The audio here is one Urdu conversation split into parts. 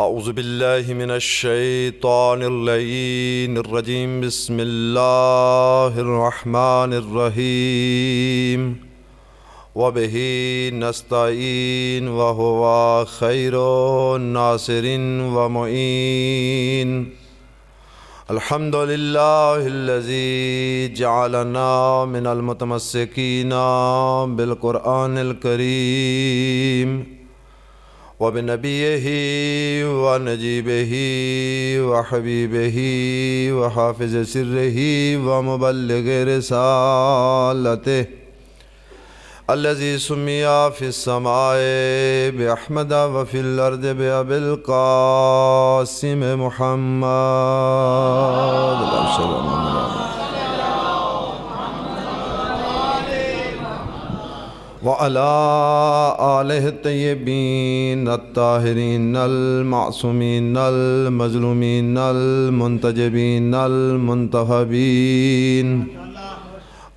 اعوذ باللہ من الشیطان اللعین الرجیم بسم اللہ الرحمن الرحیم وبہ نستعین وہو خیر ناصر ومعین الحمد للہ الذی جعلنا من المتمسکین بالقرآن الکریم وبنبیہ ونجیبہ وحبیبہ وحافظ سرہ ومبلغ رسالتہ الذی سمی فی السماء بأحمد وفی الارض بأبی القاسم محمد وعلى آلہ الطیبین الطاہرین المعصومین المظلومین المنتجبین المنتخبین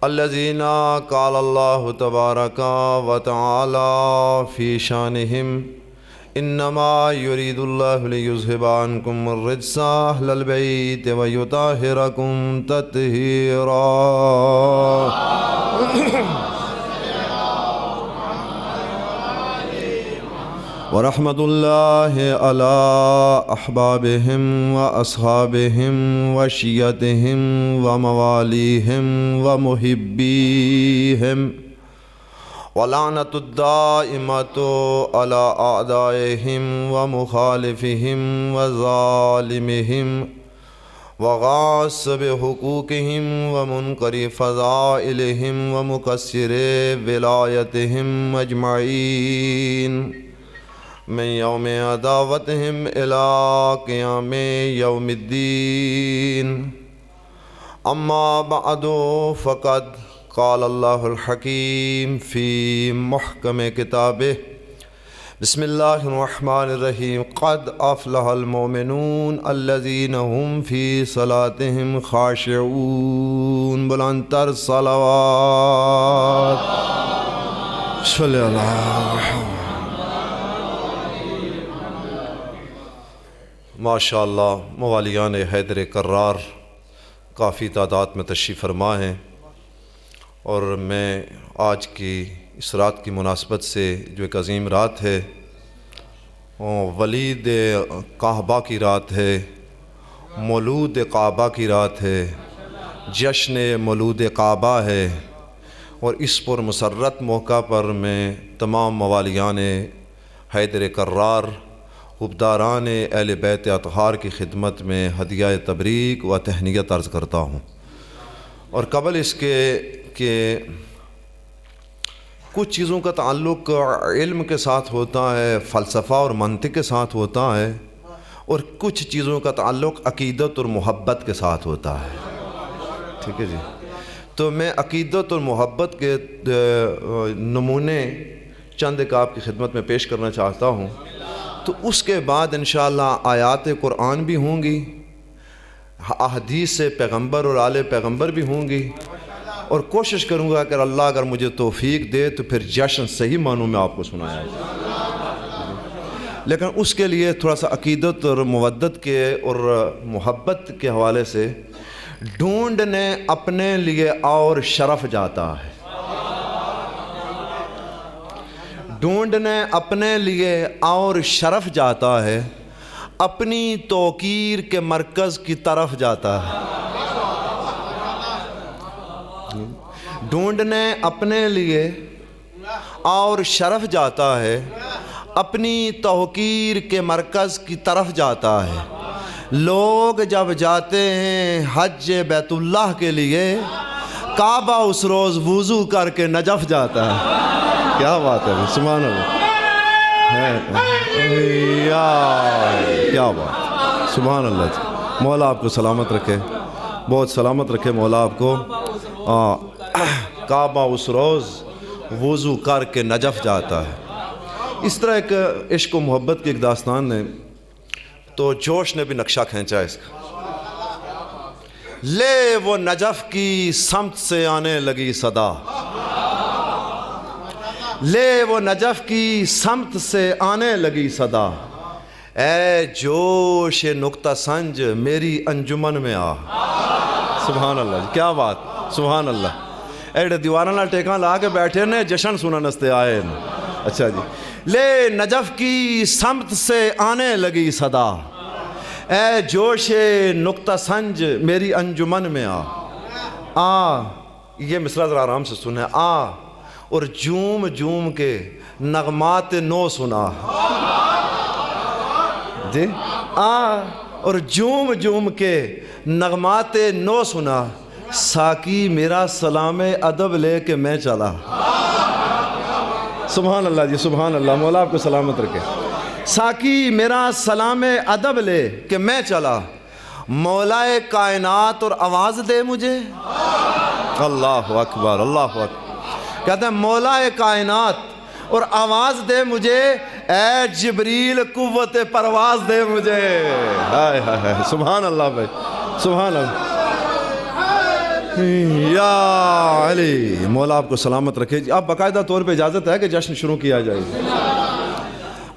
الذین قال اللہ تبارک وتعالی فی شانہم انما یرید اللہ لیذہب عنکم الرجس اہل البیت ویطہرکم تطہیرا ورحمۃ اللہ علی احبابہم واصحابہم وشیعتہم وموالیہم ومحبیہم ولعنۃ الدائمۃ علی اعدائہم ومخالفہم وظالمہم وغاصب حقوقہم ومنکر فضائلہم ومکسر ولایتہم اجمعین من یوم عداوتہم الی قیام یوم الدین اما بعد فقد قال اللہ الحکیم فی محکم کتابہ بسم اللہ الرحمن الرحیم قد افلح المؤمنون الذین هم فی صلاتہم خاشعون بلندتر صلوات صلی اللہ ماشاء اللہ موالیان حیدر کرار کافی تعداد میں تشریف فرما ہیں، اور میں آج کی اس رات کی مناسبت سے جو ایک عظیم رات ہے، ولید کعبہ کی رات ہے، مولود کعبہ کی رات ہے، جشن مولود کعبہ ہے، اور اس پر مسرت موقع پر میں تمام موالیان حیدر کرار حبداران اہل بیت اطہار کی خدمت میں ہدیہ تبریک و تہنیت عرض کرتا ہوں۔ اور قبل اس کے کہ کچھ چیزوں کا تعلق علم کے ساتھ ہوتا ہے، فلسفہ اور منطق کے ساتھ ہوتا ہے، اور کچھ چیزوں کا تعلق عقیدت اور محبت کے ساتھ ہوتا ہے، ٹھیک ہے جی؟ تو میں عقیدت اور محبت کے نمونے چند ایک آپ کی خدمت میں پیش کرنا چاہتا ہوں، تو اس کے بعد انشاءاللہ آیات قرآن بھی ہوں گی، احادیث پیغمبر اور آل پیغمبر بھی ہوں گی، اور کوشش کروں گا کہ اللہ اگر مجھے توفیق دے تو پھر جشن صحیح معنوں میں آپ کو سنایا جائے، لیکن اس کے لیے تھوڑا سا عقیدت اور مودت کے اور محبت کے حوالے سے ڈھونڈنے اپنے لیے اور شرف جاتا ہے، ڈھونڈنے اپنے لیے اور شرف جاتا ہے، اپنی توقیر کے مرکز کی طرف جاتا ہے، ڈھونڈنے اپنے لیے اور شرف جاتا ہے، اپنی توقیر کے مرکز کی طرف جاتا ہے۔ لوگ جب جاتے ہیں حج بیت اللہ کے لیے، کعبہ اس روز وضو کر کے نجف جاتا ہے۔ کیا بات ہے، سبحان اللہ، کیا بات، سبحان اللہ جی۔ مولا آپ کو سلامت رکھے، بہت سلامت رکھے مولا آپ کو۔ کعبہ اس روز وضو کر کے نجف جاتا ہے۔ اس طرح ایک عشق و محبت کی ایک داستان ہے، تو جوش نے بھی نقشہ کھینچا اس کا۔ لے وہ نجف کی سمت سے آنے لگی صدا، لے وہ نجف کی سمت سے آنے لگی صدا، اے جوش نقطہ سنج میری انجمن میں آ. سبحان اللہ جی، کیا بات، سبحان اللہ. ایڈے دیوارہ نہ ٹیکاں لا کے بیٹھے نے جشن سنا نستے آئے نے. اچھا جی. لے نجف کی سمت سے آنے لگی صدا، اے جوش نقطہ سنج میری انجمن میں آ. آ، یہ مصرع ذرا آرام سے سنیں. آ اور جوم جوم کے نغمات نو سنا. جی، آ اور جوم جوم کے نغمات نو سنا، ساقی میرا سلام ادب لے کے میں چلا. سبحان اللہ جی، سبحان اللہ. مولا آپ کو سلامت رکھے. ساقی میرا سلام ادب لے کہ میں چلا، مولا کائنات اور آواز دے مجھے. اللہ اکبر، اللہ اکبر. کہتے ہیں مولا کائنات اور آواز دے مجھے، اے جبریل قوت پرواز دے مجھے. ہائے ہائے ہائے، سبحان اللہ بھائی، سبحان اللہ. یا علی، مولا آپ کو سلامت رکھے. اب باقاعدہ طور پہ اجازت ہے کہ جشن شروع کیا جائے.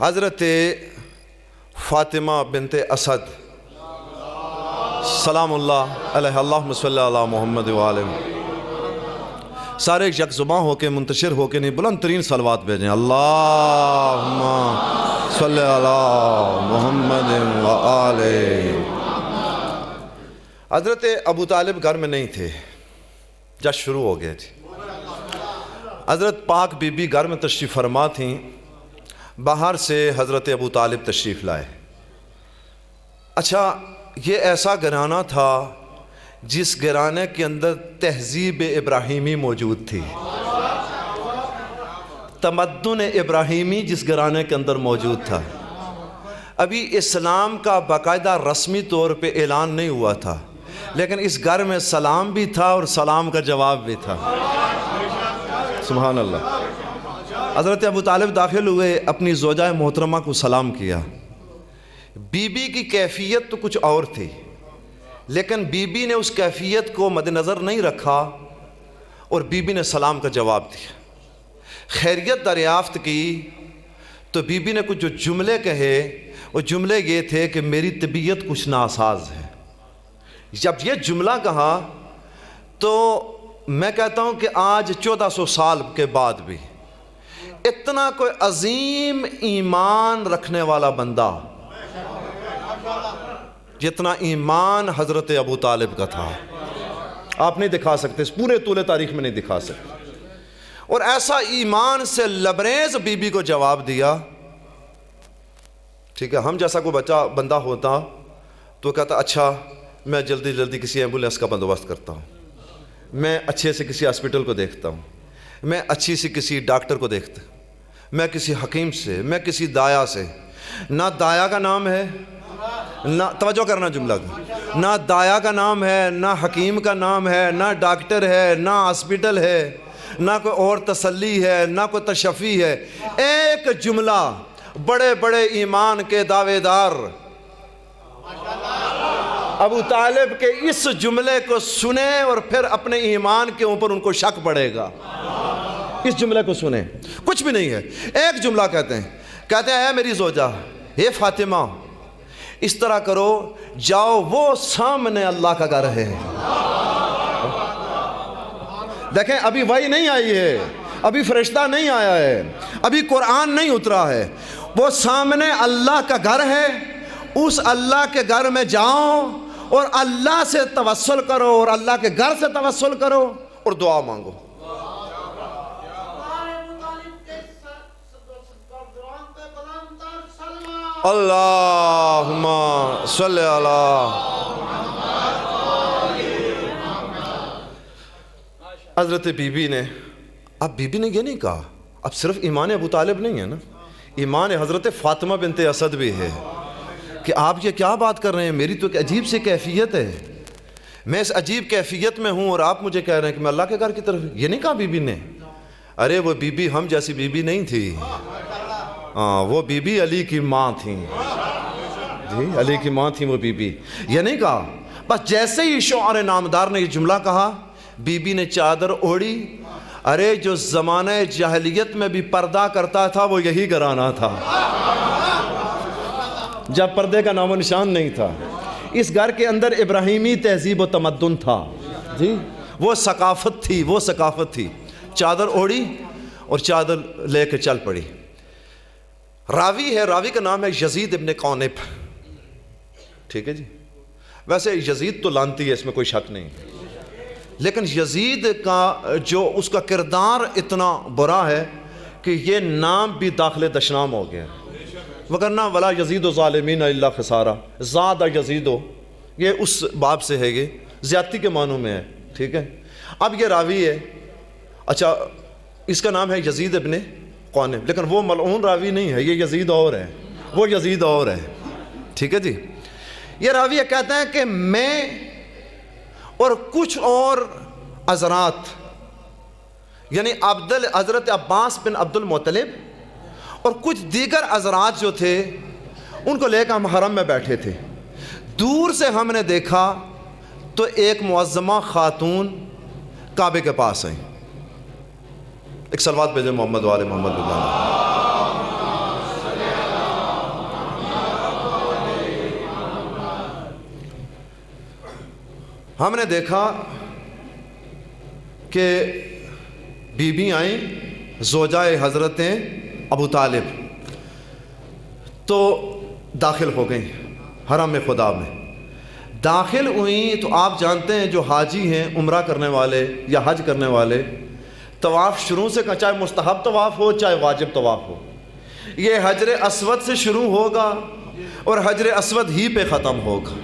حضرت فاطمہ بنت اسد سلام اللہ علیہ، اللہم صلی علی محمد وآلہ، سارے یک زباں ہو کے منتشر ہو کے نہیں بلند ترین صلوات بھیجیں. اللہم صلی علی محمد وآلہ. حضرت ابو طالب گھر میں نہیں تھے، جشن شروع ہو گیا جی. حضرت پاک بی بی گھر میں تشریف فرما تھیں، باہر سے حضرت ابو طالب تشریف لائے. اچھا، یہ ایسا گھرانہ تھا جس گھرانے کے اندر تہذیب ابراہیمی موجود تھی، تمدن ابراہیمی جس گھرانے کے اندر موجود تھا. ابھی اسلام کا باقاعدہ رسمی طور پہ اعلان نہیں ہوا تھا، لیکن اس گھر میں سلام بھی تھا اور سلام کا جواب بھی تھا. سبحان اللہ. حضرت ابو طالب داخل ہوئے، اپنی زوجہ محترمہ کو سلام کیا. بی بی کی کیفیت تو کچھ اور تھی، لیکن بی بی نے اس کیفیت کو مد نظر نہیں رکھا اور بی بی نے سلام کا جواب دیا. خیریت دریافت کی تو بی بی نے کچھ جو جملے کہے، وہ جملے یہ تھے کہ میری طبیعت کچھ ناساز ہے. جب یہ جملہ کہا تو میں کہتا ہوں کہ آج 1400 سال کے بعد بھی اتنا کوئی عظیم ایمان رکھنے والا بندہ جتنا ایمان حضرت ابو طالب کا تھا آپ نہیں دکھا سکتے، اس پورے طول تاریخ میں نہیں دکھا سکتے. اور ایسا ایمان سے لبریز بی بی کو جواب دیا. ٹھیک ہے، ہم جیسا کوئی بچہ بندہ ہوتا تو کہتا اچھا میں جلدی جلدی کسی ایمبولینس کا بندوبست کرتا ہوں، میں اچھے سے کسی ہاسپٹل کو دیکھتا ہوں، میں اچھی سی کسی ڈاکٹر کو دیکھتا ہوں، میں کسی حکیم سے، میں کسی دایا سے. نہ دایا کا نام ہے، نہ توجہ کرنا جملہ کا، نہ دایا کا نام ہے، نہ حکیم کا نام ہے، نہ ڈاکٹر ہے، نہ ہاسپٹل ہے، نہ کوئی اور تسلی ہے، نہ کوئی تشفی ہے. ایک جملہ بڑے بڑے ایمان کے دعوے دار ابو طالب کے اس جملے کو سنیں اور پھر اپنے ایمان کے اوپر ان کو شک پڑے گا. اس جملے کو سنیں، کچھ بھی نہیں ہے، ایک جملہ کہتے ہیں اے میری زوجہ، اے فاطمہ، اس طرح کرو، جاؤ وہ سامنے اللہ کا گھر ہے. دیکھیں ابھی وحی نہیں آئی ہے، ابھی فرشتہ نہیں آیا ہے، ابھی قرآن نہیں اترا ہے. وہ سامنے اللہ کا گھر ہے، اس اللہ کے گھر میں جاؤ اور اللہ سے توسل کرو اور اللہ کے گھر سے توسل کرو اور دعا مانگو. اللہم صلی علی. حضرت بی بی نے، اب بی بی نے یہ نہیں کہا، اب صرف ایمان ابو طالب نہیں ہے نا، ایمان حضرت فاطمہ بنت اسد بھی ہے کہ آپ یہ کیا بات کر رہے ہیں، میری تو ایک عجیب سی کیفیت ہے، میں اس عجیب کیفیت میں ہوں اور آپ مجھے کہہ رہے ہیں کہ میں اللہ کے گھر کی طرف. یہ نہیں کہا بی بی نے. ارے وہ بی بی ہم جیسی بی بی نہیں تھی، وہ بی بی علی کی ماں تھیں. جی علی کی ماں تھیں وہ بی بی. یہ نہیں کہا، بس جیسے ہی شعر نامدار نے یہ جملہ کہا بی بی نے چادر اوڑھی. ارے جو زمانہ جاہلیت میں بھی پردہ کرتا تھا وہ یہی گھرانہ تھا. جب پردے کا نام و نشان نہیں تھا، اس گھر کے اندر ابراہیمی تہذیب و تمدن تھا جی، وہ ثقافت تھی، وہ ثقافت تھی۔ چادر اوڑھی اور چادر لے کے چل پڑی۔ راوی ہے، راوی کا نام ہے یزید ابن قونب، ٹھیک ہے جی۔ ویسے یزید تو لانتی ہے، اس میں کوئی شک نہیں، لیکن یزید کا جو اس کا کردار اتنا برا ہے کہ یہ نام بھی داخل دشنام ہو گیا، وگرنہ ولا یزید و ظالمین الا خسارہ، زاد یزیدو، یہ اس باب سے ہے، یہ زیادتی کے معنوں میں ہے، ٹھیک ہے۔ اب یہ راوی ہے، اچھا اس کا نام ہے یزید ابن قونب، لیکن وہ ملعون راوی نہیں ہے، یہ یزید اور ہے، وہ یزید اور ہے، ٹھیک ہے جی۔ یہ راوی کہتا ہے کہ میں اور کچھ اور حضرات، یعنی حضرت عباس بن عبد المطلب اور کچھ دیگر حضرات جو تھے، ان کو لے کر ہم حرم میں بیٹھے تھے۔ دور سے ہم نے دیکھا تو ایک معظمہ خاتون کعبے کے پاس آئیں۔ ایک صلوات بھیجیں محمد والے محمد اللہ۔ ہم نے دیکھا کہ بی بی آئیں، زوجہ حضرت ابو طالب، تو داخل ہو گئیں حرم خدا میں۔ داخل ہوئیں تو آپ جانتے ہیں جو حاجی ہیں، عمرہ کرنے والے یا حج کرنے والے، طواف شروع سے چاہے مستحب طواف ہو چاہے واجب طواف ہو، یہ حجر اسود سے شروع ہوگا اور حجر اسود ہی پہ ختم ہوگا۔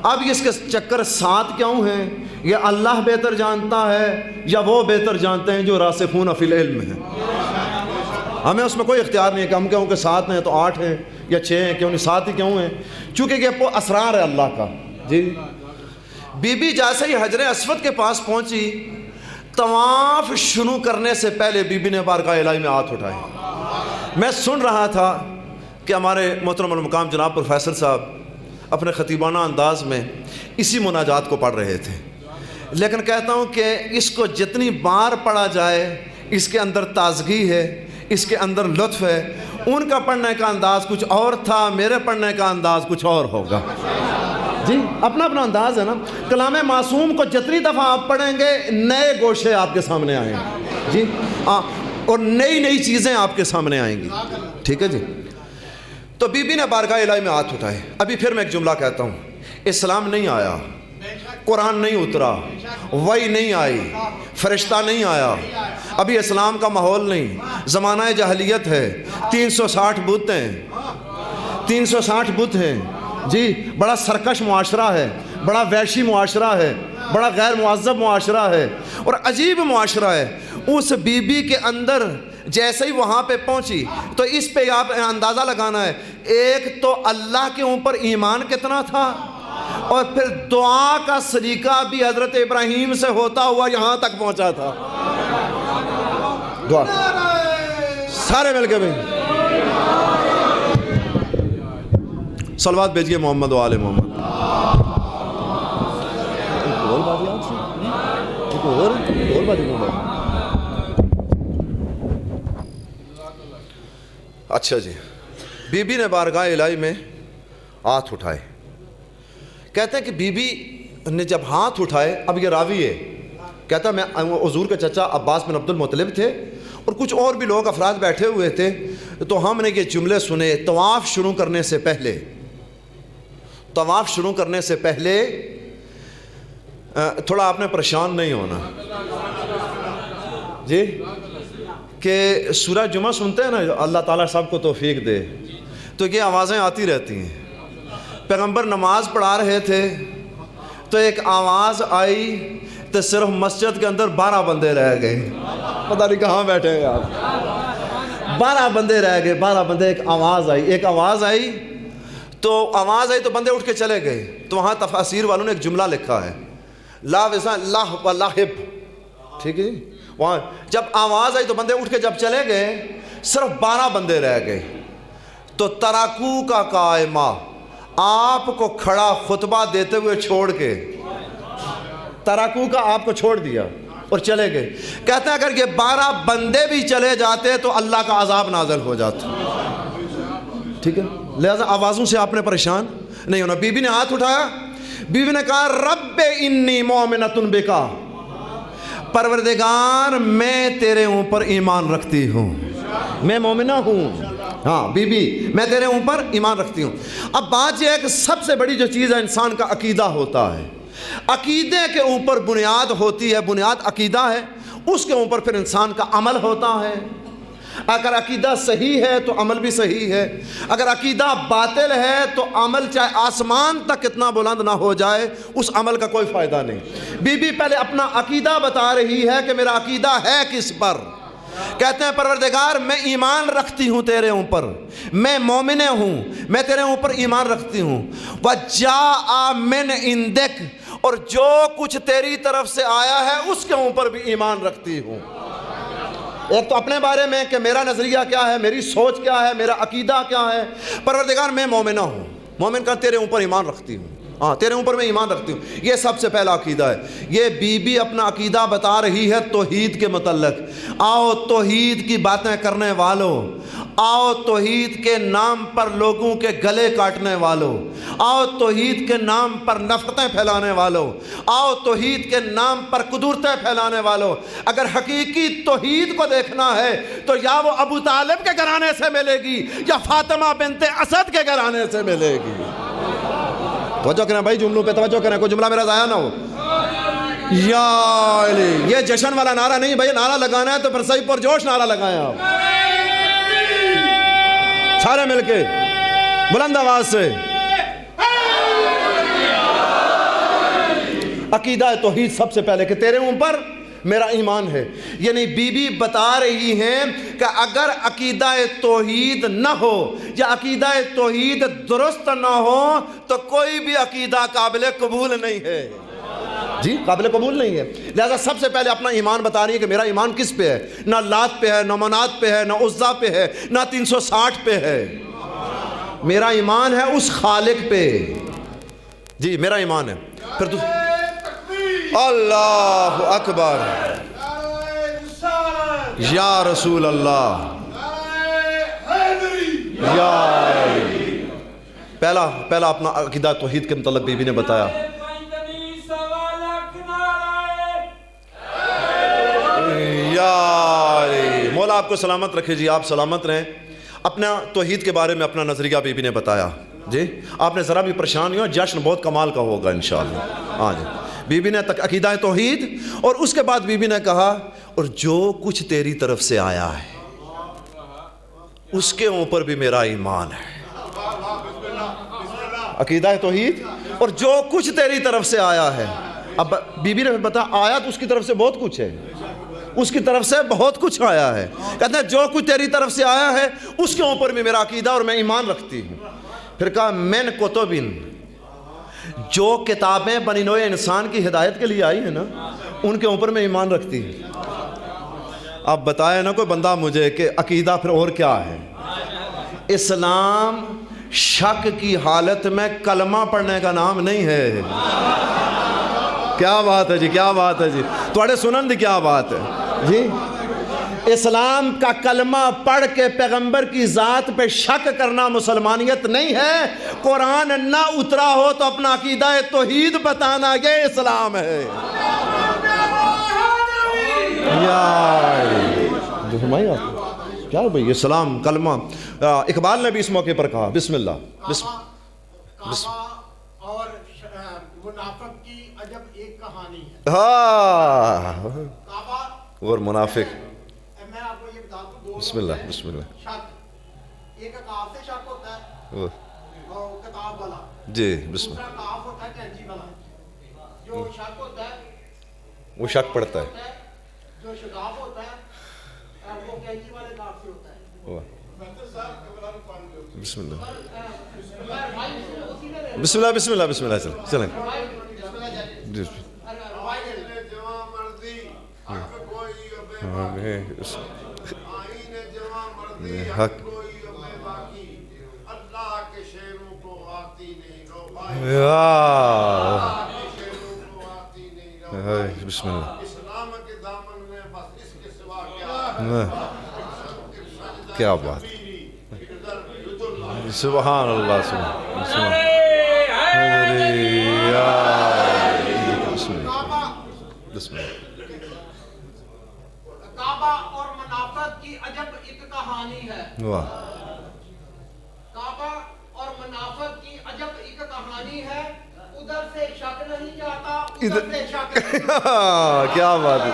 اب اس کے چکر 7 کیوں ہیں، یہ اللہ بہتر جانتا ہے یا وہ بہتر جانتے ہیں جو راسخون فی العلم ہیں۔ ہمیں اس میں کوئی اختیار نہیں ہے کہ ہم کہوں کہ 7 ہیں تو 8 ہیں یا 6 ہیں، کیوں نہیں 7 ہی کیوں ہیں، چونکہ یہ اسرار ہے اللہ کا جی۔ بی بی جیسے ہی حجر اسود کے پاس پہنچی، طواف شروع کرنے سے پہلے بی بی نے بارگاہ الہی میں ہاتھ اٹھائے۔ میں سن رہا تھا کہ ہمارے محترم المقام جناب پروفیسر صاحب اپنے خطیبانہ انداز میں اسی مناجات کو پڑھ رہے تھے، لیکن کہتا ہوں کہ اس کو جتنی بار پڑھا جائے اس کے اندر تازگی ہے، اس کے اندر لطف ہے۔ ان کا پڑھنے کا انداز کچھ اور تھا، میرے پڑھنے کا انداز کچھ اور ہوگا جی، اپنا اپنا انداز ہے نا۔ کلام معصوم کو جتنی دفعہ آپ پڑھیں گے نئے گوشے آپ کے سامنے آئیں گے جی، اور نئی نئی چیزیں آپ کے سامنے آئیں گی، ٹھیک ہے جی۔ تو بی بی نے بارگاہ الہی میں ہاتھ اٹھائے۔ ابھی پھر میں ایک جملہ کہتا ہوں، اسلام نہیں آیا، قرآن نہیں اترا، وحی نہیں آئی، فرشتہ نہیں آیا، ابھی اسلام کا ماحول نہیں، زمانہ جاہلیت ہے، 360 بت ہیں، 360 بت ہیں جی، بڑا سرکش معاشرہ ہے، بڑا وحشی معاشرہ ہے، بڑا غیر مہذب معاشرہ ہے اور عجیب معاشرہ ہے۔ اس بی بی کے اندر جیسے ہی وہاں پہ پہنچی تو اس پہ آپ اندازہ لگانا ہے، ایک تو اللہ کے اوپر ایمان کتنا تھا، اور پھر دعا کا سلیقہ بھی حضرت ابراہیم سے ہوتا ہوا یہاں تک پہنچا تھا۔ دعا سارے مل کے بھائی صلوات بھیجیے محمد و آل محمد۔ اچھا جی، بی بی نے بارگاہ الہی میں ہاتھ اٹھائے۔ کہتے ہیں کہ بی بی نے جب ہاتھ اٹھائے، اب یہ راوی ہے، کہتا ہے میں حضور کے چچا عباس بن عبد المطلب تھے اور کچھ اور بھی لوگ افراد بیٹھے ہوئے تھے، تو ہم نے یہ جملے سنے طواف شروع کرنے سے پہلے۔ طواف شروع کرنے سے پہلے تھوڑا آپ نے پریشان نہیں ہونا جی، کہ سورہ جمعہ سنتے ہیں نا، اللہ تعالیٰ سب کو توفیق دے، تو یہ آوازیں آتی رہتی ہیں۔ پیغمبر نماز پڑھا رہے تھے تو ایک آواز آئی تو صرف مسجد کے اندر 12 بندے رہ گئے، پتہ نہیں کہاں بیٹھے ہیں آپ، 12 بندے رہ گئے، 12 بندے، ایک آواز آئی تو بندے اٹھ کے چلے گئے۔ تو وہاں تفاسیر والوں نے ایک جملہ لکھا ہے، لا وزا اللہ و لاہب، ٹھیک ہے جی۔ وہاں جب آواز آئی تو بندے اٹھ کے جب چلے گئے، صرف 12 بندے رہ گئے، تو تراکو کا قائمہ، آپ کو کھڑا خطبہ دیتے ہوئے چھوڑ کے، تراکو کا آپ کو چھوڑ دیا اور چلے گئے۔ کہتے ہیں اگر یہ 12 بندے بھی چلے جاتے تو اللہ کا عذاب نازل ہو جاتا، ٹھیک ہے، لہذا آوازوں سے آپ نے پریشان نہیں ہونا۔ بی بی نے ہاتھ اٹھایا، بیوی نے کہا رب انی مومنۃ بکا، پروردگار میں تیرے اوپر ایمان رکھتی ہوں، میں مومنہ ہوں، ہاں بی بی میں تیرے اوپر ایمان رکھتی ہوں۔ اب بات یہ ہے کہ سب سے بڑی جو چیز ہے انسان کا عقیدہ ہوتا ہے، عقیدے کے اوپر بنیاد ہوتی ہے، بنیاد عقیدہ ہے، اس کے اوپر پھر انسان کا عمل ہوتا ہے۔ اگر عقیدہ صحیح ہے تو عمل بھی صحیح ہے، اگر عقیدہ باطل ہے تو عمل چاہے آسمان تک کتنا بلند نہ ہو جائے اس عمل کا کوئی فائدہ نہیں۔ بی بی پہلے اپنا عقیدہ بتا رہی ہے کہ میرا عقیدہ ہے کس پر، کہتے ہیں پروردگار میں ایمان رکھتی ہوں تیرے اوپر، میں مومنہ ہوں، میں تیرے اوپر ایمان رکھتی ہوں، وَجَاءَ مِنْ عِنْدِكَ، اور جو کچھ تیری طرف سے آیا ہے اس کے اوپر بھی ایمان رکھتی ہوں۔ ایک تو اپنے بارے میں کہ میرا نظریہ کیا ہے، میری سوچ کیا ہے، میرا عقیدہ کیا ہے، پروردگار میں مومنہ ہوں، مومن کا تیرے اوپر ایمان رکھتی ہوں، ہاں تیرے اوپر میں ایمان رکھتی ہوں۔ یہ سب سے پہلا عقیدہ ہے۔ یہ بی بی اپنا عقیدہ بتا رہی ہے توحید کے متعلق۔ آؤ توحید کی باتیں کرنے والوں، آؤ توحید کے نام پر لوگوں کے گلے کاٹنے والوں، آؤ توحید کے نام پر نفرتیں پھیلانے والوں، آؤ توحید کے نام پر قدورتیں پھیلانے والوں، اگر حقیقی توحید کو دیکھنا ہے تو یا وہ ابو طالب کے گھرانے سے ملے گی یا فاطمہ بنت اسد کے گھرانے سے ملے گی۔ توجہ کریں بھائی، جملوں پہ توجہ کریں، کوئی جملہ میرا ضائع نہ ہو۔ یا علی، یہ جشن والا نعرہ نہیں بھائی، نعرہ لگانا ہے تو پھر صحیح پرجوش نعرہ لگائیں آپ سارے مل کے بلند آواز سے۔ عقیدہ توحید سب سے پہلے کہ تیرے اوپر میرا ایمان ہے، یعنی بی بی بتا رہی ہیں کہ اگر عقیدہ توحید نہ ہو یا عقیدہ توحید درست نہ ہو تو کوئی بھی عقیدہ قابل قبول نہیں ہے، جی قابل قبول نہیں ہے۔ لہذا سب سے پہلے اپنا ایمان بتا رہی ہے کہ میرا ایمان کس پہ ہے، نہ لات پہ ہے، نہ منات پہ ہے، نہ عزا پہ ہے، نہ 360 پہ ہے، میرا ایمان ہے اس خالق پہ، جی میرا ایمان ہے۔ پھر اللہ اکبر، یا رسول اللہ، یا پہلا اپنا عقیدہ توحید کے متعلق بی بی نے بتایا۔ یا مولا آپ کو سلامت رکھے جی، آپ سلامت رہیں۔ اپنا توحید کے بارے میں اپنا نظریہ بی بی نے بتایا جی، آپ نے ذرا بھی پریشان نہیں ہو، جشن بہت کمال کا ہوگا انشاءاللہ۔ ہاں جی، بی بی نے عقیدہ توحید، اور اس کے بعد بی بی نے کہا اور جو کچھ تیری طرف سے آیا ہے اس کے اوپر بھی میرا ایمان ہے۔ عقیدہ توحید اور جو کچھ تیری طرف سے آیا ہے۔ اب بی بی نے بتا آیا تو اس کی طرف سے بہت کچھ ہے، اس کی طرف سے بہت کچھ آیا ہے، کہتے ہیں جو کچھ تیری طرف سے آیا ہے اس کے اوپر بھی میرا عقیدہ اور میں ایمان رکھتی ہوں۔ پھر کہا من کتبن، جو کتابیں بنی نوع انسان کی ہدایت کے لیے آئی ہیں نا ان کے اوپر میں ایمان رکھتی ہوں۔ اب بتائے نا کوئی بندہ مجھے کہ عقیدہ پھر اور کیا ہے؟ اسلام شک کی حالت میں کلمہ پڑھنے کا نام نہیں ہے۔ کیا بات ہے جی، کیا بات ہے جی، تھوڑے سنن دی کیا بات ہے جی۔ اسلام کا کلمہ پڑھ کے پیغمبر کی ذات پہ شک کرنا مسلمانیت نہیں ہے۔ قرآن نہ اترا ہو تو اپنا عقیدہ توحید بتانا یہ اسلام ہے۔ کیا بھائی اسلام کلمہ، اقبال نے بھی اس موقع پر کہا بسم اللہ اور منافق کی عجب ایک کہانی ہے۔ ہاں اور منافق، میں آپ کو یہ بتا دوں، بسم اللہ بسم اللہ، شک ایک کاف سے شک ہوتا ہے اور کتاب والا، جی بسم دوسرا اللہ، کاف ہوتا ہے کینچی والا۔ جو شک ہوتا ہے وہ شک پڑتا ہے، جو شگاف ہوتا ہے وہ کینچی والے کاف سے ہوتا ہے۔ بسم اللہ بسم اللہ بسم اللہ بسم اللہ، چلیں حق بسم اللہ، کیا بات، سبحان اللہ سبحان بسم اللہ. کعبہ اور منافق کی عجب ایک کہانی ہے. واہ. کعبہ اور منافق کی عجب ایک کہانی ہے. ادھر سے شک نہیں جاتا, ادھر سے شک نہیں جاتا. کیا بات ہے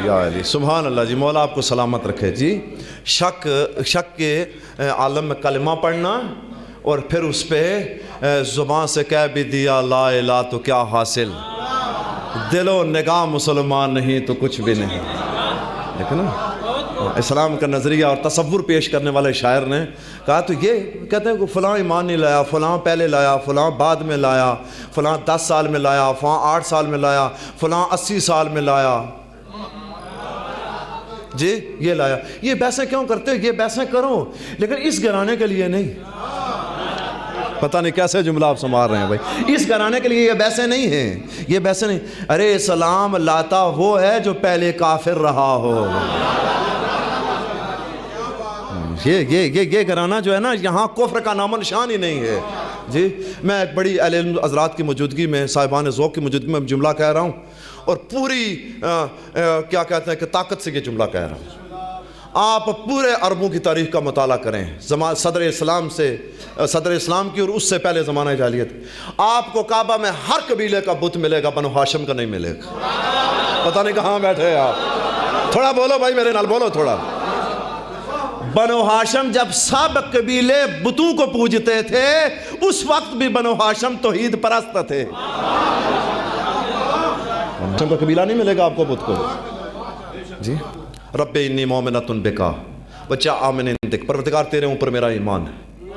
یا علی سبحان اللہ جی. مولا آپ کو سلامت رکھے جی. شک کے عالم میں کلمہ پڑھنا اور پھر اس پہ زبان سے کہہ بھی دیا لا الہ تو کیا حاصل, دل و نگاہ مسلمان نہیں تو کچھ بھی نہیں. دیکھو نا اسلام کا نظریہ اور تصور پیش کرنے والے شاعر نے کہا تو یہ کہتے ہیں کہ فلاں ایمان نہیں لایا, فلاں پہلے لایا, فلاں بعد میں لایا, فلاں 10 سال میں لایا, فلاں 8 سال میں لایا, فلاں 80 سال میں لایا جی, یہ لایا. یہ بحثیں کیوں کرتے ہو؟ یہ بحثیں کرو لیکن اس گھرانے کے لیے نہیں. پتہ نہیں کیسے جملہ آپ سنبھال رہے ہیں بھائی. اس گھرانے کے لیے یہ بحثیں نہیں ہیں, یہ بحثیں نہیں. ارے اسلام لاتا وہ ہے جو پہلے کافر رہا ہو. یہ گھرانہ جو ہے نا, یہاں کفر کا نام و نشان ہی نہیں ہے جی. میں ایک بڑی اہل علم حضرات کی موجودگی میں, صاحبان ذوق کی موجودگی میں جملہ کہہ رہا ہوں اور پوری کیا کہتے ہیں کہ طاقت سے یہ جملہ کہہ رہا ہوں. آپ پورے عربوں کی تاریخ کا مطالعہ کریں, صدر اسلام کی اور اس سے پہلے زمانہ جاہلیت. آپ کو کعبہ میں ہر قبیلے کا بت ملے گا, بنو ہاشم کا نہیں ملے گا. پتہ نہیں کہاں بیٹھے آپ, تھوڑا بولو بھائی میرے نال بولو تھوڑا. بنو ہاشم جب سب قبیلے بتوں کو پوجتے تھے اس وقت بھی بنو ہاشم توحید پرست تھے. ہاشم کا قبیلہ نہیں ملے گا آپ کو بت کو جی. رب انی مومنۃ بکا وجاء من عندک, پروردگار تیرے اوپر میرا ایمان ہے.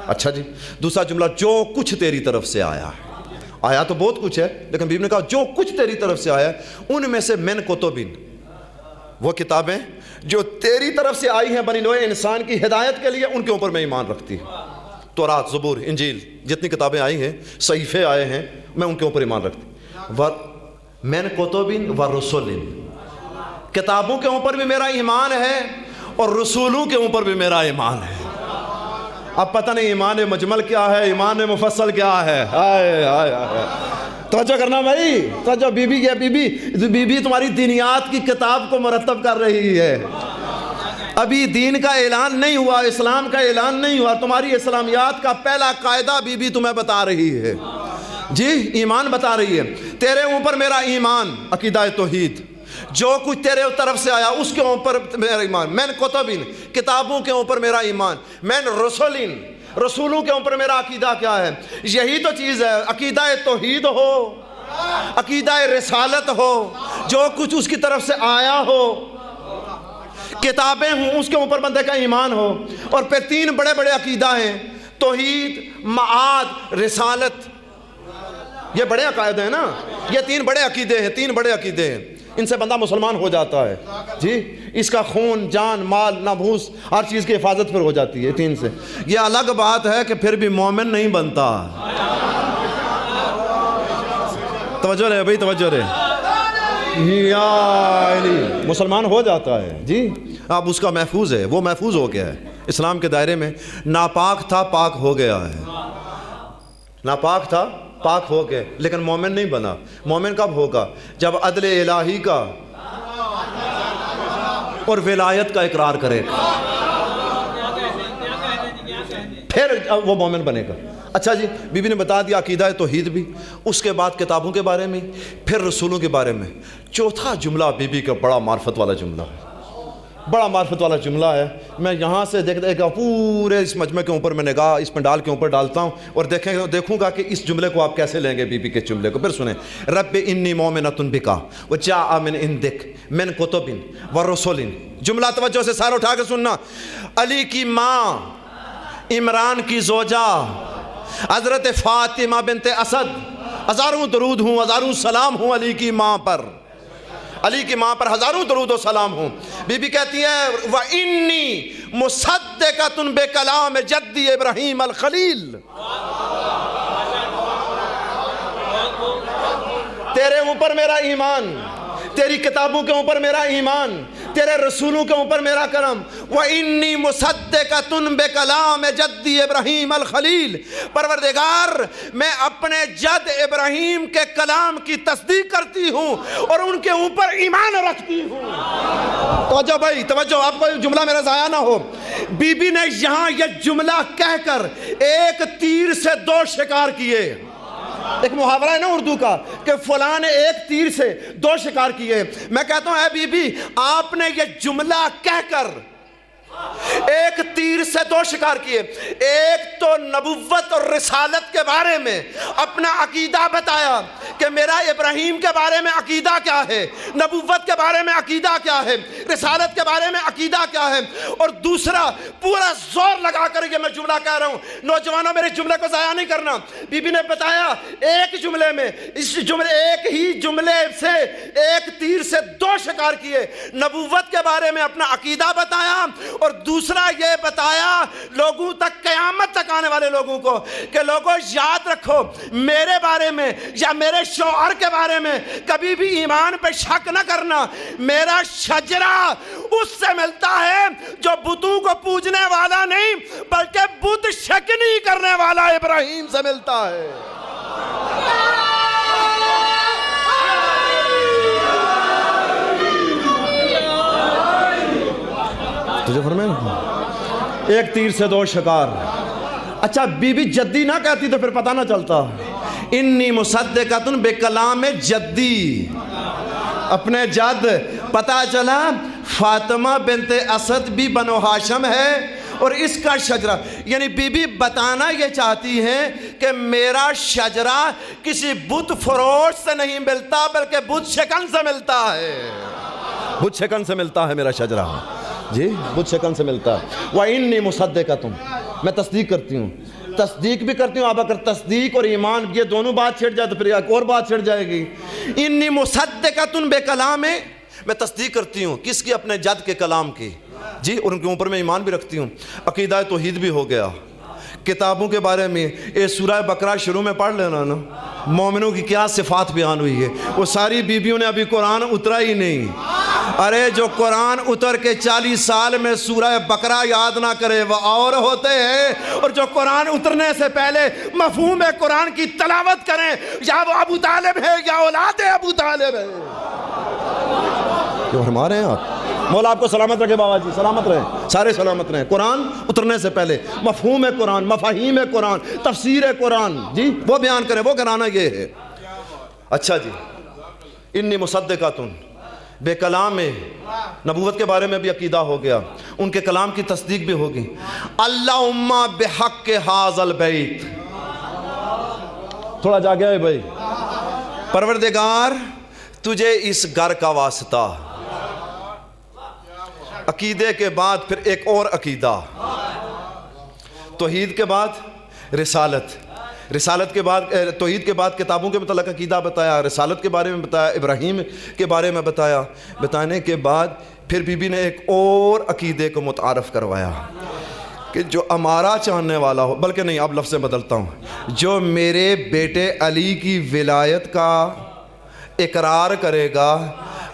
اچھا جی, دوسرا جملہ جو کچھ تیری طرف سے آیا ہے. آیا تو بہت کچھ ہے لیکن بیوی نے کہا جو کچھ تیری طرف سے آیا ہے ان میں سے من کتبین, وہ کتابیں جو تیری طرف سے آئی ہیں بنی نوع انسان کی ہدایت کے لیے, ان کے اوپر میں ایمان رکھتی ہوں. تورات, زبور, انجیل, جتنی کتابیں آئی ہیں, صحیفے آئے ہیں, میں ان کے اوپر ایمان رکھتی ہوں. من کتبین و رسولین, کتابوں کے اوپر بھی میرا ایمان ہے اور رسولوں کے اوپر بھی میرا ایمان ہے. اب پتہ نہیں ایمان مجمل کیا ہے, ایمان مفصل کیا ہے. ہائے ہائے ہائے, توجہ کرنا بھائی, توجہ. بی بی تمہاری دینیات کی کتاب کو مرتب کر رہی ہے. ابھی دین کا اعلان نہیں ہوا, اسلام کا اعلان نہیں ہوا, تمہاری اسلامیات کا پہلا قاعدہ بی بی تمہیں بتا رہی ہے جی, ایمان بتا رہی ہے. تیرے اوپر میرا ایمان, عقیدہ توحید, جو کچھ تیرے طرف سے آیا اس کے اوپر میرا ایمان. من کتبین, کتابوں کے اوپر میرا ایمان. من رسولین, رسولوں کے اوپر میرا عقیدہ کیا ہے؟ یہی تو چیز ہے, عقیدہ توحید ہو, عقیدہ رسالت ہو, جو کچھ اس کی طرف سے آیا ہو, کتابیں ہوں, اس کے اوپر بندے کا ایمان ہو. اور پھر 3 بڑے بڑے عقیدہ ہیں, توحید, معاد, رسالت. یہ بڑے عقائد ہیں نا, یہ 3 بڑے عقیدے ہیں, 3 بڑے عقیدے ہیں. ان سے بندہ مسلمان ہو جاتا ہے جی. اس کا خون, جان, مال, ناموس, ہر چیز کی حفاظت پھر ہو جاتی ہے 3 سے. یہ الگ بات ہے کہ پھر بھی مومن نہیں بنتا. توجہ رہے بھائی, توجہ رہے. یا علی, مسلمان ہو جاتا ہے جی. اب اس کا محفوظ ہے, وہ محفوظ ہو گیا ہے اسلام کے دائرے میں. ناپاک تھا, پاک ہو گیا ہے. ناپاک تھا, پاک ہو گئے, لیکن مومن نہیں بنا. مومن کب ہوگا؟ جب عدل الہی کا اور ولایت کا اقرار کرے گا, پھر وہ مومن بنے گا. اچھا جی, بی بی نے بتا دیا عقیدہ توحید بھی, اس کے بعد کتابوں کے بارے میں, پھر رسولوں کے بارے میں. چوتھا جملہ بی بی کا بڑا معرفت والا جملہ ہے, بڑا معرفت والا جملہ ہے. میں یہاں سے دیکھتا پورے اس مجمع کے اوپر میں نگاہ اس پنڈال کے اوپر ڈالتا ہوں اور دیکھوں گا کہ اس جملے کو آپ کیسے لیں گے. بی بی کے جملے کو پھر سنیں. رب انی مومنۃ بکا وجاء من عندک من کتب و رسول. جملہ توجہ سے سارے اٹھا کے سننا. علی کی ماں, عمران کی زوجہ حضرت فاطمہ بنت اسد, ہزاروں درود ہوں, ہزاروں سلام ہوں علی کی ماں پر, علی کی ماں پر ہزاروں درود و سلام ہوں. بی بی کہتی ہے وَإِنِّي مُصَدِّقَةٌ بِكَلَامِ جَدِّ ابراہیم الخلیل. تیرے اوپر میرا ایمان, تیری کتابوں کے اوپر میرا ایمان, تیرے رسولوں کے اوپر میرا کرم. وَإِنِّي مُصَدِّقَةٌ بِكَلَامِ جَدِّ ابراہیم الخلیل. پروردگار میں اپنے جد ابراہیم کے کلام کی تصدیق کرتی ہوں اور ان کے اوپر ایمان رکھتی ہوں. توجہ بھائی توجہ, آپ کو جملہ میرا ضائع نہ ہو. بی بی نے یہاں یہ جملہ کہہ کر ایک تیر سے 2 شکار کیے. ایک محاورہ ہے نا اردو کا کہ فلاں نے ایک تیر سے 2 شکار کیے. میں کہتا ہوں اے بی بی, آپ نے یہ جملہ کہہ کر ایک تیر سے 2 شکار کیے. ایک تو نبوت اور رسالت کے بارے میں اپنا عقیدہ بتایا کہ میرا ابراہیم کے بارے میں عقیدہ کیا ہے, نبوت کے بارے میں عقیدہ کیا ہے, رسالت کے بارے میں عقیدہ کیا ہے. اور دوسرا پورا زور لگا کر یہ میں جملہ کہہ رہا ہوں. نوجوانوں میرے جملے کو ضائع نہیں کرنا. بی بی نے بتایا ایک جملے میں, اس جملے ایک ہی جملے سے ایک تیر سے 2 شکار کیے. نبوت کے بارے میں اپنا عقیدہ بتایا اور دوسرا یہ بتایا لوگوں تک, قیامت تک آنے والے لوگوں کو, کہ لوگوں یاد رکھو میرے بارے میں یا میرے شوہر کے بارے میں کبھی بھی ایمان پہ شک نہ کرنا. میرا شجرہ اس سے ملتا ہے جو بتوں کو پوجنے والا نہیں بلکہ بت شکنی کرنے والا ابراہیم سے ملتا ہے. تجھے فرمائے ایک تیر سے 2 شکار. اچھا بی بی جدی نہ کہتی تو پھر پتہ نہ چلتا. انی مصدقۃ بکلام جدی, اپنے جد. پتہ چلا فاطمہ بنت اسد بھی بنو ہاشم ہے اور اس کا شجرہ, یعنی بی بی بتانا یہ چاہتی ہے کہ میرا شجرہ کسی بت فروش سے نہیں ملتا بلکہ بت شکن سے ملتا ہے. بت شکن سے ملتا ہے میرا شجرہ, جی بت شکن سے ملتا ہے. وَإِنِّي مُصَدِّقَةٌ, میں تصدیق کرتی ہوں. تصدیق بھی کرتی ہوں. اب اگر تصدیق اور ایمان یہ دونوں بات چھڑ جائے تو پھر ایک اور بات چھڑ جائے گی. اِنِّي مُصَدِّقَةٌ بِكَلَامِ, میں تصدیق کرتی ہوں کس کی, اپنے جد کے کلام کی, جی, اور ان کے اوپر میں ایمان بھی رکھتی ہوں. عقیدہ توحید بھی ہو گیا. کتابوں کے بارے میں یہ سورہ بقرہ شروع میں پڑھ لینا نا, مومنوں کی کیا صفات بیان ہوئی ہے. وہ ساری بیویوں نے ابھی قرآن اترا ہی نہیں. ارے جو قرآن اتر کے 40 سال میں سورہ بقرہ یاد نہ کرے وہ اور ہوتے ہیں, اور جو قرآن اترنے سے پہلے مفہوم قرآن کی تلاوت کریں, یا وہ ابو طالب ہے یا اولاد ابو طالب ہے. کیوں ہمارے ہیں آپ؟ مولا آپ کو سلامت رکھے بابا جی, سلامت رہیں, سارے سلامت رہیں. قرآن اترنے سے پہلے مفہوم قرآن, مفاہیم قرآن, تفسیر قرآن, جی وہ بیان کریں. وہ کرانا یہ ہے. اچھا جی, انی مصدقۃ بے کلام, نبوت کے بارے میں بھی عقیدہ ہو گیا, ان کے کلام کی تصدیق بھی ہوگی. اللہم بحق ھذا البیت, تھوڑا جا گیا ہے بھائی. پروردگار تجھے اس گھر کا واسطہ. عقیدے کے بعد پھر ایک اور عقیدہ, توحید کے بعد رسالت, رسالت کے بعد توحید کے بعد کتابوں کے متعلق عقیدہ بتایا, رسالت کے بارے میں بتایا, ابراہیم کے بارے میں بتایا. بتانے کے بعد پھر بی بی نے ایک اور عقیدے کو متعارف کروایا کہ جو ہمارا چاہنے والا ہو, بلکہ نہیں اب لفظ سے بدلتا ہوں, جو میرے بیٹے علی کی ولایت کا اقرار کرے گا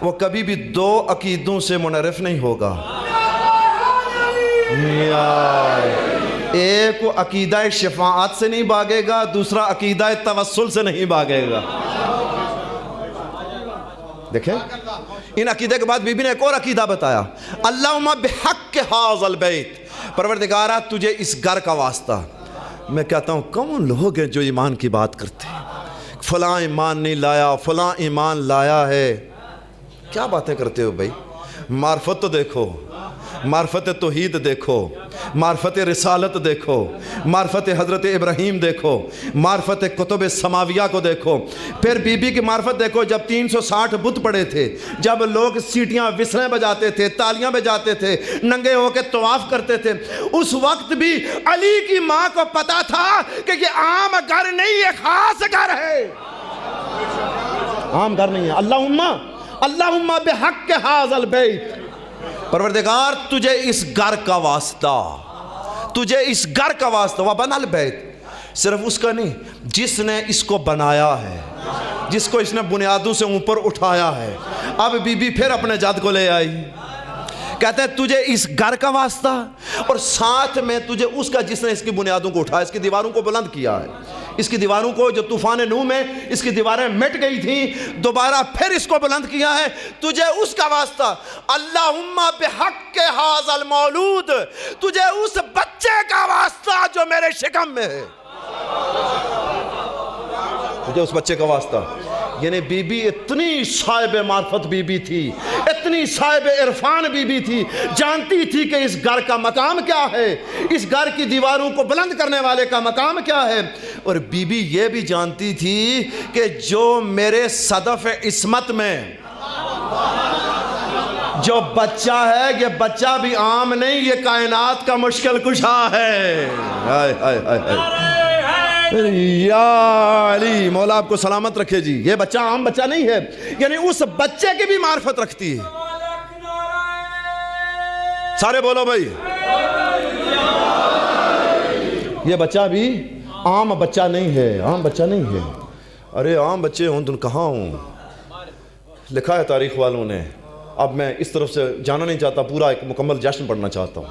وہ کبھی بھی 2 عقیدوں سے منحرف نہیں ہوگا. ایک عقیدہ شفاعت سے نہیں بھاگے گا, دوسرا عقیدہ توسل سے نہیں بھاگے گا. دیکھیں ان عقیدے کے بعد بی بی نے ایک اور عقیدہ بتایا. اللہم بحق ھذا البیت, پروردگارہ تجھے اس گھر کا واسطہ. میں کہتا ہوں کون لوگ ہیں جو ایمان کی بات کرتے ہیں, فلاں ایمان نہیں لایا, فلاں ایمان لایا ہے. کیا باتیں کرتے ہو بھائی؟ معرفت تو دیکھو, معرفت توحید دیکھو, معرفت رسالت دیکھو, معرفت حضرت ابراہیم دیکھو, معرفت کتب سماویہ کو دیکھو. پھر بی بی کی معرفت دیکھو, جب 360 بت پڑے تھے, جب لوگ سیٹیاں وسلیں بجاتے تھے, تالیاں بجاتے تھے, ننگے ہو کے طواف کرتے تھے, اس وقت بھی علی کی ماں کو پتا تھا کہ یہ عام گھر نہیں, یہ خاص گھر ہے, عام گھر نہیں ہے. اللہم بحق ھذا البیت, پروردگار تجھے اس گھر کا واسطہ, تجھے اس گھر کا واسطہ. وبنى البیت, صرف اس کا نہیں, جس نے اس کو بنایا ہے, جس کو اس نے بنیادوں سے اوپر اٹھایا ہے. اب بی بی پھر اپنے جد کو لے آئی. کہتے ہیں تجھے اس گھر کا واسطہ اور ساتھ میں تجھے اس کا جس نے اس کی بنیادوں کو اٹھایا، اس کی دیواروں کو بلند کیا ہے، اس کی دیواروں کو جو طوفان نوح میں اس کی دیواریں مٹ گئی تھیں دوبارہ پھر اس کو بلند کیا ہے، تجھے اس کا واسطہ اللہم بحق ھذا المولود، تجھے اس بچے کا واسطہ جو میرے شکم میں ہے، تجھے اس بچے کا واسطہ۔ یعنی بی بی اتنی صاحب معرفت بی بی تھی، اتنی صاحب عرفان بی بی تھی، جانتی تھی کہ اس گھر کا مقام کیا ہے، اس گھر کی دیواروں کو بلند کرنے والے کا مقام کیا ہے، اور بی بی یہ بھی جانتی تھی کہ جو میرے صدف عصمت میں جو بچہ ہے، یہ بچہ بھی عام نہیں، یہ کائنات کا مشکل کشا ہے۔ ہائے ہائے ہائے ہائے، یا علی، مولا آپ کو سلامت رکھے جی۔ یہ بچہ عام بچہ نہیں ہے، یعنی اس بچے کی بھی معرفت رکھتی ہے۔ سارے بولو بھائی، یہ بچہ بھی عام بچہ نہیں ہے، عام بچہ نہیں ہے۔ ارے عام بچے ہوں تو کہاں ہوں، لکھا ہے تاریخ والوں نے۔ اب میں اس طرف سے جانا نہیں چاہتا، پورا ایک مکمل جشن پڑھنا چاہتا ہوں،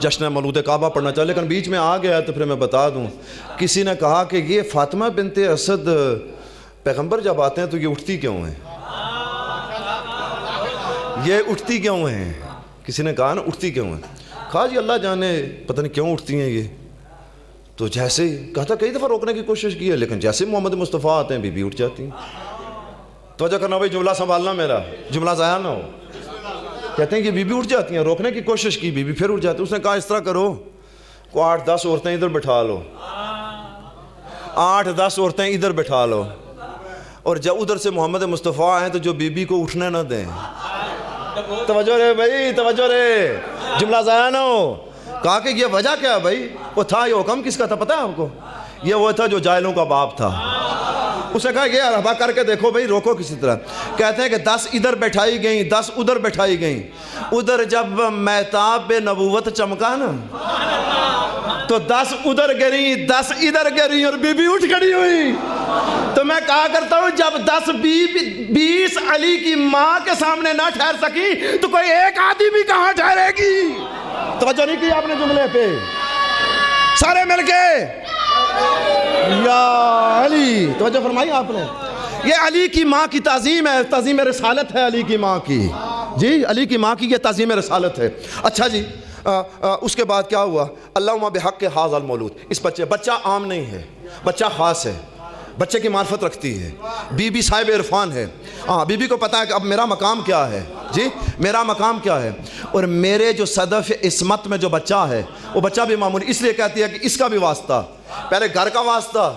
جشن مولود کعبہ پڑھنا چاہتا، لیکن بیچ میں آ گیا تو پھر میں بتا دوں۔ کسی نے کہا کہ یہ فاطمہ بنت اسد پیغمبر جب آتے ہیں تو یہ اٹھتی کیوں ہیں، یہ اٹھتی کیوں ہیں؟ کسی نے کہا نا اٹھتی کیوں ہیں؟ کہا جی اللہ جانے پتہ نہیں کیوں اٹھتی ہیں یہ۔ تو جیسے کہا تھا کئی دفعہ روکنے کی کوشش کی ہے، لیکن جیسے محمد مصطفیٰ آتے ہیں بی بی اٹھ جاتی ہیں۔ توجہ کرنا بھائی، جملہ سنبھالنا، میرا جملہ ضائع نہ ہو۔ کہتے ہیں کہ بی بی اٹھ جاتی ہیں، روکنے کی کوشش کی، بی بی پھر اٹھ جاتی ہے۔ اس نے کہا اس طرح کرو، کو 8-10 عورتیں ادھر بٹھا لو، 8-10 عورتیں ادھر بٹھا لو، اور جب ادھر سے محمد مصطفیٰ آئیں تو جو بی بی کو اٹھنے نہ دیں۔ توجہ رے بھائی، توجہ رے، جملہ ضائع نہ ہو۔ کہا کہ یہ وجہ کیا ہے بھائی؟ وہ تھا، یہ حکم کس کا تھا پتہ ہے آپ کو؟ یہ وہ تھا جو جاہلوں کا باپ تھا۔ اس نے کہا یہ ربا کر کے دیکھو بھائی، روکو کسی طرح۔ کہتے ہیں کہ 10 ادھر بٹھائی گئیں، 10 ادھر بٹھائی گئیں۔ ادھر جب مہتاب نبوت چمکا نا تو 10 ادھر گریں، 10 ادھر گریں، اور بی بی اٹھ کھڑی ہوئی۔ تو میں کہا کرتا ہوں جب 10-20 علی کی ماں کے سامنے نہ ٹھہر سکی تو کوئی ایک آدھی بھی کہاں ٹھہرے گی؟ توجہ نہیں کی آپ نے جملے پہ؟ سارے مل کے یا علی، توجہ فرمائی آپ نے؟ یہ علی کی ماں کی تعظیم ہے، تعظیم رسالت ہے علی کی ماں کی، جی علی کی ماں کی یہ تعظیم رسالت ہے۔ اچھا جی، اس کے بعد کیا ہوا؟ اللہم بحق ھذا المولود، اس بچہ عام نہیں ہے، بچہ خاص ہے، بچے کی معرفت رکھتی ہے، بی بی صاحب عرفان ہے۔ ہاں، بی بی کو پتا ہے کہ اب میرا مقام کیا ہے، جی میرا مقام کیا ہے، اور میرے جو صدف عصمت میں جو بچہ ہے وہ بچہ بھی معمولی، اس لیے کہتی ہے کہ اس کا بھی واسطہ، پہلے گھر کا واسطہ،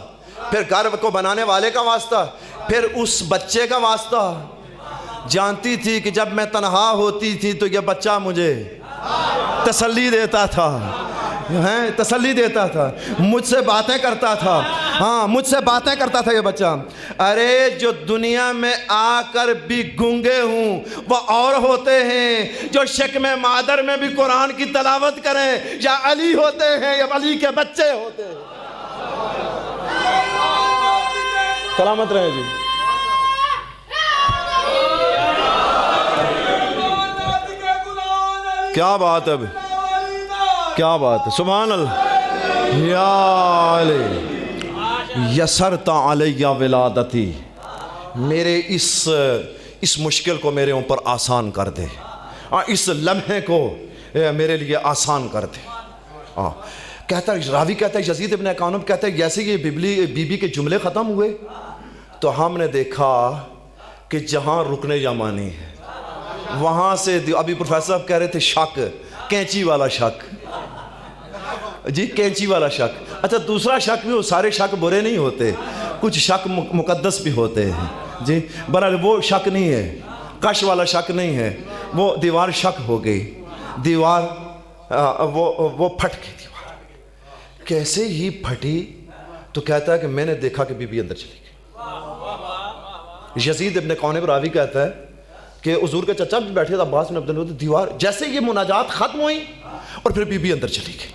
پھر گھر کو بنانے والے کا واسطہ، پھر اس بچے کا واسطہ۔ جانتی تھی کہ جب میں تنہا ہوتی تھی تو یہ بچہ مجھے تسلی دیتا تھا، تسلی دیتا تھا، مجھ سے باتیں کرتا تھا، ہاں مجھ سے باتیں کرتا تھا یہ بچہ۔ ارے جو دنیا میں آ کر بھی گونگے ہوں وہ اور ہوتے ہیں، جو شکم مادر میں بھی قرآن کی تلاوت کریں یا علی ہوتے ہیں یا علی کے بچے ہوتے ہیں۔ سلامت رہے جی۔ کیا بات ہے، کیا بات ہے، سبحان اللہ۔ یا علی یسرت علی ولادتی، میرے اس مشکل کو میرے اوپر آسان کر دے، اس لمحے کو میرے لیے آسان کر دے۔ کہتا ہے راوی، کہتا ہے یزید ابن اکانب کہتا ہے جیسے یہ بی بی کے جملے ختم ہوئے تو ہم نے دیکھا کہ جہاں رکن یمانی ہے وہاں سے، ابھی پروفیسر صاحب کہہ رہے تھے شک، کینچی والا شک، جی کینچی والا شک۔ اچھا دوسرا شک بھی، وہ سارے شک برے نہیں ہوتے، کچھ شک مقدس بھی ہوتے ہیں، جی برحال وہ شک نہیں ہے، کش والا شک نہیں ہے، وہ دیوار شک ہو گئی، دیوار وہ پھٹ گئی دیوار۔ کیسے ہی پھٹی تو کہتا ہے کہ میں نے دیکھا کہ بی بی اندر چلی گئی۔ یزید ابن قانب راوی کہتا ہے کہ حضور کے چچا بھی بیٹھے تھے عباس بن عبد المطلب، دیوار جیسے یہ مناجات ختم ہوئی اور پھر بی بی اندر چلی گئی۔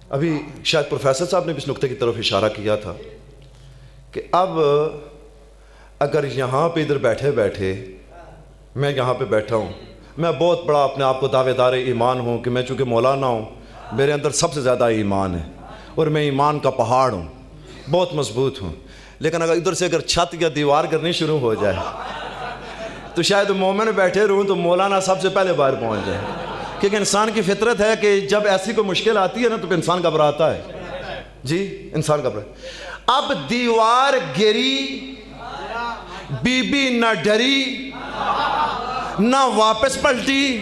ابھی شاید پروفیسر صاحب نے بھی اس نقطے کی طرف اشارہ کیا تھا کہ اب اگر یہاں پہ ادھر بیٹھے بیٹھے، میں یہاں پہ بیٹھا ہوں، میں بہت بڑا اپنے آپ کو دعوے دار ایمان ہوں کہ میں چونکہ مولانا ہوں، میرے اندر سب سے زیادہ ایمان ہے، اور میں ایمان کا پہاڑ ہوں، بہت مضبوط ہوں، لیکن اگر ادھر سے چھت یا دیوار کرنی شروع ہو جائے تو شاید مومن بیٹھے رہوں تو مولانا سب سے پہلے باہر پہنچ جائے، کیونکہ انسان کی فطرت ہے کہ جب ایسی کوئی مشکل آتی ہے نا تو پھر انسان گھبراتا ہے، جی انسان گھبراتا۔ اب دیوار گری، بی بی نہ ڈری نہ واپس پلٹی،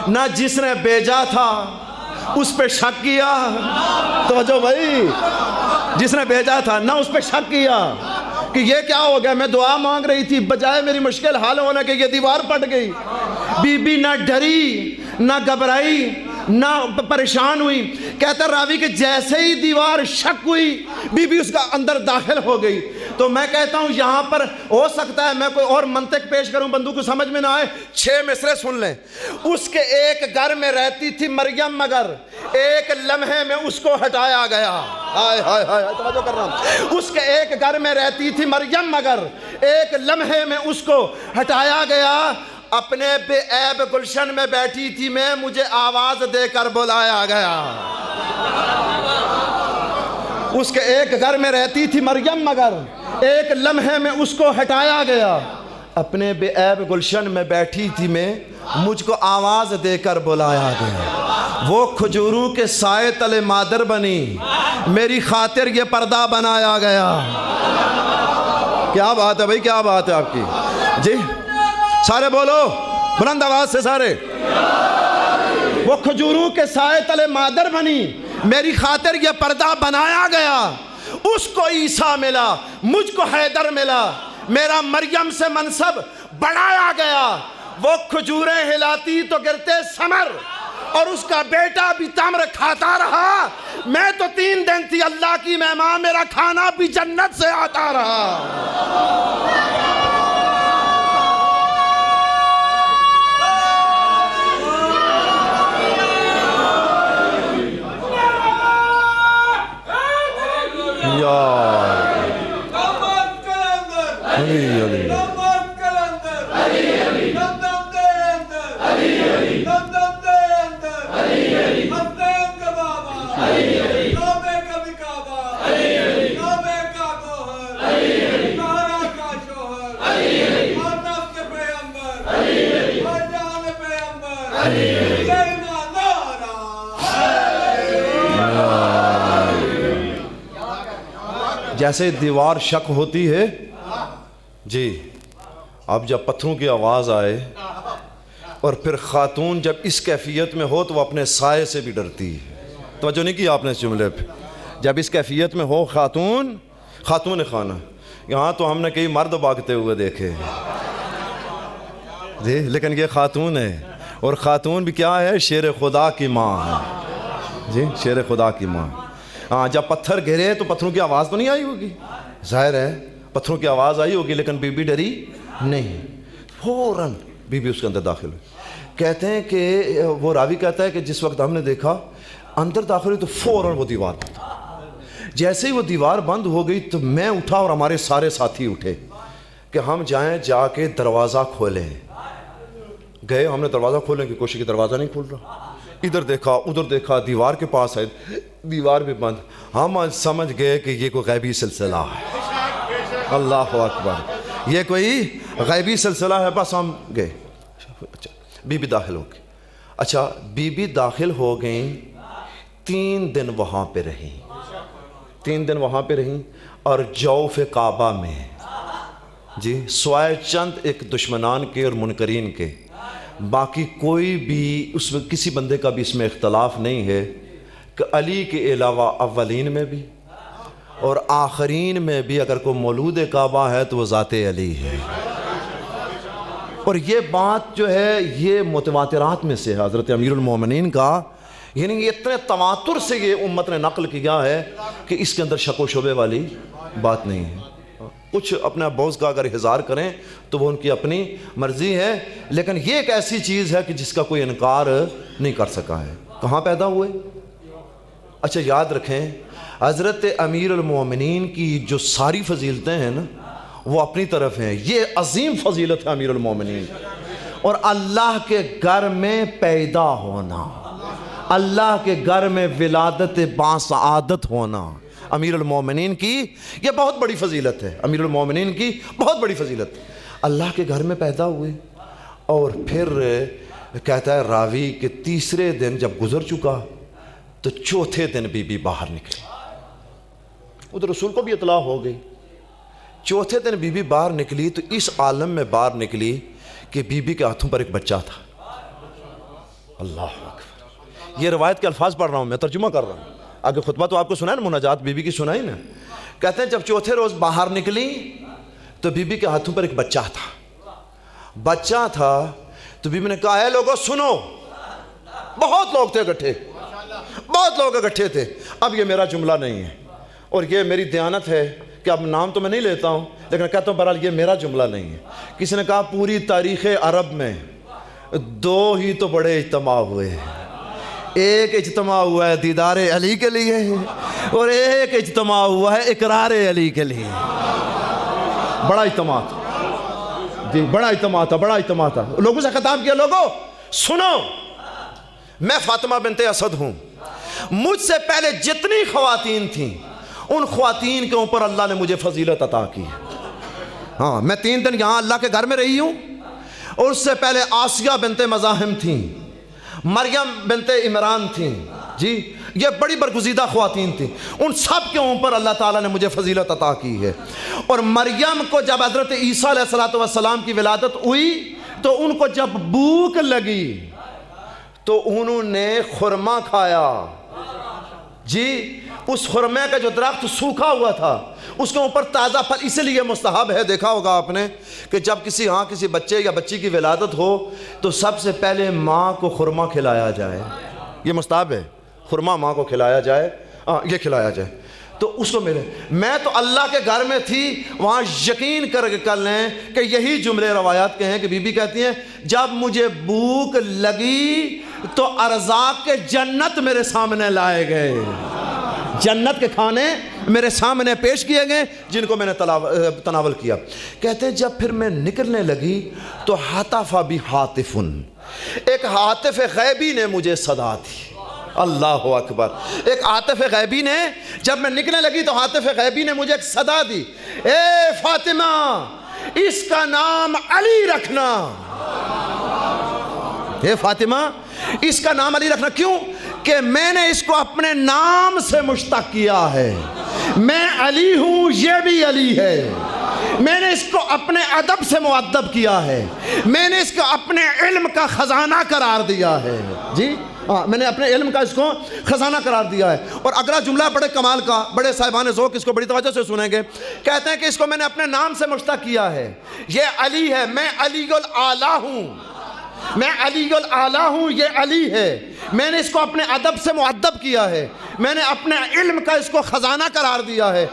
نہ جس نے بھیجا تھا اس پہ شک کیا، توجہ بھائی، جس نے بھیجا تھا نہ اس پہ شک کیا کہ یہ کیا ہو گیا، میں دعا مانگ رہی تھی، بجائے میری مشکل حل ہونے کے یہ دیوار پٹ گئی۔ بی بی نہ ڈری نہ گھبرائی نہ پریشان ہوئی، کہتا راوی کہ جیسے ہی دیوار شک ہوئی بی بی اس کا اندر داخل ہو گئی۔ تو میں کہتا ہوں یہاں پر ہو سکتا ہے میں کوئی اور منطق پیش کروں، بندوں کو سمجھ میں نہ آئے، 6 مصرے سن لیں۔ اس کے ایک گھر میں رہتی تھی مریم، مگر ایک لمحے میں اس کو ہٹایا گیا۔ ہائے ہائے ہائے، توجہ کر رہا ہوں۔ اس کے ایک گھر میں رہتی تھی مریم، مگر ایک لمحے میں اس کو ہٹایا گیا۔ اپنے بے عیب گلشن میں بیٹھی تھی میں، مجھے آواز دے کر بلایا گیا۔ اس کے ایک گھر میں رہتی تھی مریم، مگر ایک لمحے میں اس کو ہٹایا گیا۔ اپنے بے عیب گلشن میں بیٹھی تھی میں، مجھ کو آواز دے کر بلایا گیا۔ وہ کھجوروں کے سائے تلے مادر بنی، میری خاطر یہ پردہ بنایا گیا۔ کیا بات ہے بھائی، کیا بات ہے آپ کی، جی سارے بولو بلند آواز سے سارے۔ وہ کھجوروں کے سائے تلے مادر بنی، میری خاطر یہ پردہ بنایا گیا۔ اس کو عیسیٰ ملا، مجھ کو حیدر ملا، میرا مریم سے منصب بڑھایا گیا۔ وہ کھجوریں ہلاتی تو گرتے ثمر، اور اس کا بیٹا بھی تمر کھاتا رہا۔ میں تو 3 دن تھی اللہ کی مہمان، میرا کھانا بھی جنت سے آتا رہا۔ جیسے دیوار شک ہوتی ہے جی، اب جب پتھروں کی آواز آئے، اور پھر خاتون جب اس کیفیت میں ہو تو وہ اپنے سائے سے بھی ڈرتی ہے۔ توجہ نہیں کی آپ نے اس جملے پہ، جب اس کیفیت میں ہو خاتون خانہ، یہاں تو ہم نے کئی مرد بھاگتے ہوئے دیکھے جی، لیکن یہ خاتون ہے، اور خاتون بھی کیا ہے، شیر خدا کی ماں ہے جی، شیر خدا کی ماں۔ ہاں جب پتھر گرے تو پتھروں کی آواز تو نہیں آئی ہوگی، ظاہر ہے پتھروں کی آواز آئی ہوگی، لیکن بی بی ڈری نہیں، فوراً بی بی اس کے اندر داخل ہوئی۔ کہتے ہیں کہ وہ راوی کہتا ہے کہ جس وقت ہم نے دیکھا اندر داخل ہوئی تو فوراً وہ دیوار بند ہو گئی۔ جیسے ہی وہ دیوار بند ہو گئی تو میں اٹھا اور ہمارے سارے ساتھی اٹھے کہ ہم جائیں جا کے دروازہ کھولیں۔ گئے، ہم نے دروازہ کھولنے کی کوشش کی، دروازہ نہیں کھول رہا، ادھر دیکھا ادھر دیکھا، دیوار کے پاس ہے، دیوار بھی بند۔ ہم سمجھ گئے کہ یہ کوئی غیبی سلسلہ ہے، اللہ اکبر، یہ کوئی غیبی سلسلہ ہے، بس ہم گئے۔ بی بی داخل ہو گئی، اچھا بی بی داخل ہو گئیں، 3 دن وہاں پہ رہیں، 3 دن وہاں پہ رہیں، اور جوف کعبہ میں جی سوائے چند ایک دشمنان کے اور منکرین کے، باقی کوئی بھی اس میں کسی بندے کا بھی اس میں اختلاف نہیں ہے کہ علی کے علاوہ اولین میں بھی اور آخرین میں بھی اگر کوئی مولود کعبہ ہے تو وہ ذات علی ہے۔ اور یہ بات جو ہے یہ متواترات میں سے حضرت امیر المومنین کا، یعنی یہ اتنے تواتر سے یہ امت نے نقل کیا ہے کہ اس کے اندر شک و شبے والی بات نہیں ہے۔ کچھ اپنا بوز کا اگر اظہار کریں تو وہ ان کی اپنی مرضی ہے، لیکن یہ ایک ایسی چیز ہے کہ جس کا کوئی انکار نہیں کر سکا ہے۔ کہاں پیدا ہوئے؟ اچھا یاد رکھیں حضرت امیر المومنین کی جو ساری فضیلتیں ہیں نا وہ اپنی طرف ہیں، یہ عظیم فضیلت ہے امیر المومنین، اور اللہ کے گھر میں پیدا ہونا، اللہ کے گھر میں ولادت باسعادت ہونا امیر المومنین کی یہ بہت بڑی فضیلت ہے، امیر المومنین کی بہت بڑی فضیلت۔ اللہ کے گھر میں پیدا ہوئے، اور پھر کہتا ہے راوی کہ تیسرے دن جب گزر چکا تو چوتھے دن بی بی باہر نکلی، ادھر رسول کو بھی اطلاع ہو گئی۔ چوتھے دن بی بی باہر نکلی تو اس عالم میں باہر نکلی کہ بی بی کے ہاتھوں پر ایک بچہ تھا۔ اللہ اکبر، یہ روایت کے الفاظ پڑھ رہا ہوں میں، ترجمہ کر رہا ہوں، آگے خطبہ تو آپ کو سنا ہے نا، مناجات بی بی کی سنائی نا۔ کہتے ہیں جب چوتھے روز باہر نکلی تو بی بی کے ہاتھوں پر ایک بچہ تھا تو بی بی نے کہا اے لوگوں سنو، بہت لوگ تھے اکٹھے، بہت لوگ اکٹھے تھے، اب یہ میرا جملہ نہیں ہے اور یہ میری دیانت ہے کہ اب نام تو میں نہیں لیتا ہوں لیکن کہتا ہوں بہرحال یہ میرا جملہ نہیں ہے۔ کسی نے کہا پوری تاریخ عرب میں دو ہی تو بڑے اجتماع ہوئے ہیں، ایک اجتماع ہوا ہے دیدار علی کے لیے اور ایک اجتماع ہوا ہے اقرار علی کے لیے۔ بڑا اجتماع تھا جی، بڑا اجتماع تھا، بڑا اجتماع تھا۔ لوگوں سے خطاب کیا، لوگوں سنو، میں فاطمہ بنت اسد ہوں، مجھ سے پہلے جتنی خواتین تھیں ان خواتین کے اوپر اللہ نے مجھے فضیلت عطا کی ہے۔ ہاں، میں 3 دن یہاں اللہ کے گھر میں رہی ہوں، اور اس سے پہلے آسیہ بنت مزاحم تھیں، مریم بنت عمران تھیں، جی یہ بڑی برگزیدہ خواتین تھیں، ان سب کے اوپر اللہ تعالیٰ نے مجھے فضیلت عطا کی ہے۔ اور مریم کو جب حضرت عیسیٰ علیہ السلام کی ولادت ہوئی تو ان کو جب بھوک لگی تو انہوں نے خرما کھایا، جی اس خرمے کا جو درخت سوکھا ہوا تھا اس کے اوپر تازہ پھل، اس لیے مستحب ہے، دیکھا ہوگا آپ نے کہ جب کسی بچے یا بچی کی ولادت ہو تو سب سے پہلے ماں کو خرما کھلایا جائے، یہ مستحب ہے، خرما ماں کو کھلایا جائے، یہ کھلایا جائے تو اس کو ملے۔ میں تو اللہ کے گھر میں تھی، وہاں یقین کر لیں کہ یہی جملے روایات کے ہیں کہ بی بی کہتی ہیں جب مجھے بھوک لگی تو ارزاق کے جنت میرے سامنے لائے گئے، جنت کے کھانے میرے سامنے پیش کیے گئے جن کو میں نے تناول کیا۔ کہتے ہیں جب پھر میں نکلنے لگی تو حطف بی حاطف، ایک حاطف غیبی نے مجھے صدا دی، اللہ اکبر، ایک عاطف غیبی نے، جب میں نکلنے لگی تو عاطف غیبی نے مجھے ایک صدا دی، اے فاطمہ اس کا نام علی رکھنا، اے فاطمہ اس کا نام علی رکھنا، کیوں کہ میں نے اس کو اپنے نام سے مشتق کیا ہے، میں علی ہوں یہ بھی علی ہے، میں نے اس کو اپنے ادب سے مؤدب کیا ہے، میں نے اس کو اپنے علم کا خزانہ قرار دیا ہے، جی میں نے اپنے علم کا اس کو خزانہ قرار دیا ہے۔ اور اگلا جملہ بڑے کمال کا، بڑے صاحبان ذوق اس کو بڑی توجہ سے سنیں گے، کہتے ہیں کہ اس کو میں نے اپنے نام سے مشتق کیا ہے، یہ علی ہے، میں علی الاعلیٰ ہوں، میں علی الاعلیٰ ہوں، یہ علی ہے، میں نے اس کو اپنے ادب سے مؤدب کیا ہے، میں نے اپنے علم کا اس کو خزانہ قرار دیا ہے۔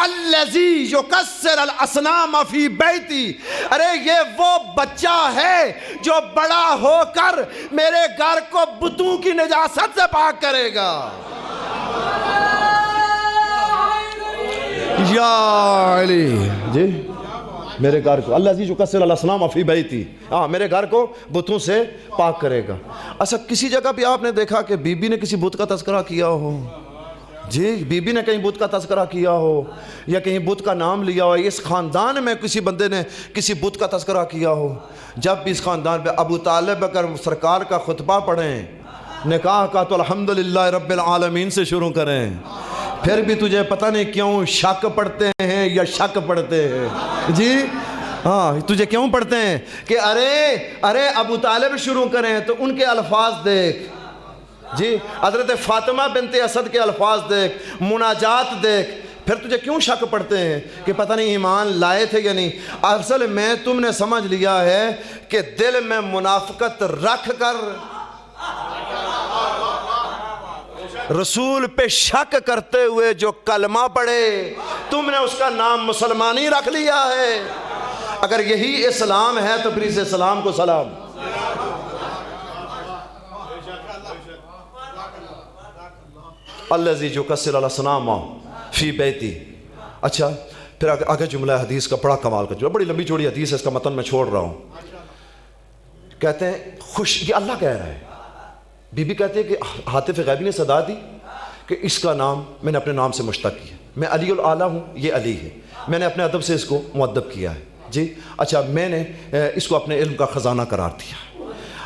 الذی یکسر الاصنام فی بیتی، ارے یہ وہ بچہ ہے جو بڑا ہو کر میرے گھر کو بتوں کی نجاست سے پاک کرے گا۔ یا علی، جی میرے گھر کو الذی یکسر الاصنام فی بیتی، میرے گھر کو بتوں سے پاک کرے گا۔ اچھا کسی جگہ بھی آپ نے دیکھا کہ بی بی نے کسی بت کا تذکرہ کیا ہو؟ جی بی بی نے کہیں بت کا تذکرہ کیا ہو یا کہیں بت کا نام لیا ہو، اس خاندان میں کسی بندے نے کسی بت کا تذکرہ کیا ہو؟ جب بھی اس خاندان پہ ابو طالب اگر سرکار کا خطبہ پڑھیں، نکاح کا تو الحمدللہ رب العالمین سے شروع کریں، پھر بھی تجھے پتہ نہیں کیوں شک پڑھتے ہیں یا شک پڑھتے ہیں، جی ہاں تجھے کیوں پڑھتے ہیں کہ ارے ابو طالب شروع کریں تو ان کے الفاظ دیکھ، جی حضرت فاطمہ بنت اسد کے الفاظ دیکھ، مناجات دیکھ، پھر تجھے کیوں شک پڑھتے ہیں کہ پتہ نہیں ایمان لائے تھے یا نہیں؟ اصل میں تم نے سمجھ لیا ہے کہ دل میں منافقت رکھ کر رسول پہ شک کرتے ہوئے جو کلمہ پڑھے تم نے اس کا نام مسلمانی رکھ لیا ہے۔ اگر یہی اسلام ہے تو پھر اس اسلام کو سلام۔ الذی یکسر الاصنام فی بیتی۔ اچھا پھر آگے جملہ حدیث کا بڑا کمال کا جملہ، بڑی لمبی چوڑی حدیث ہے، اس کا متن میں چھوڑ رہا ہوں۔ کہتے ہیں خوش، یہ اللہ کہہ رہا ہے. بی بی کہتے ہیں کہ ہاتف غیبی نے صدا دی کہ اس کا نام میں نے اپنے نام سے مشتق کیا. میں علی الاعلیٰ ہوں، یہ علی ہے، میں نے اپنے ادب سے اس کو مؤدب کیا ہے. جی اچھا، میں نے اس کو اپنے علم کا خزانہ قرار دیا.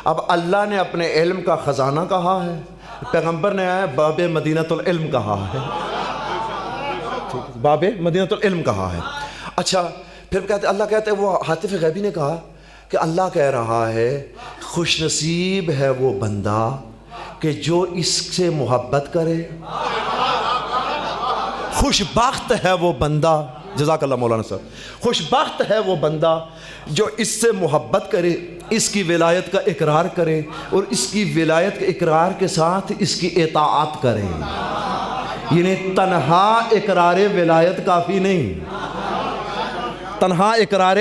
اب اللہ نے اپنے علم کا خزانہ کہا ہے، پیغمبر نے آیا باب مدینۃ العلم کہا ہے، باب مدینۃ العلم کہا ہے. اچھا پھر کہتے اللہ کہتے ہیں وہ ہاتف غیبی نے کہا کہ اللہ کہہ رہا ہے خوش نصیب ہے وہ بندہ کہ جو اس سے محبت کرے، خوش بخت ہے وہ بندہ، جزاک اللہ مولانا صاحب، خوش بخت ہے وہ بندہ جو اس سے محبت کرے، اس کی ولایت کا اقرار کرے اور اس کی ولایت کے اقرار کے ساتھ اس کی اطاعت کرے. یعنی تنہا اقرار ولایت کافی نہیں، تنہا اقرار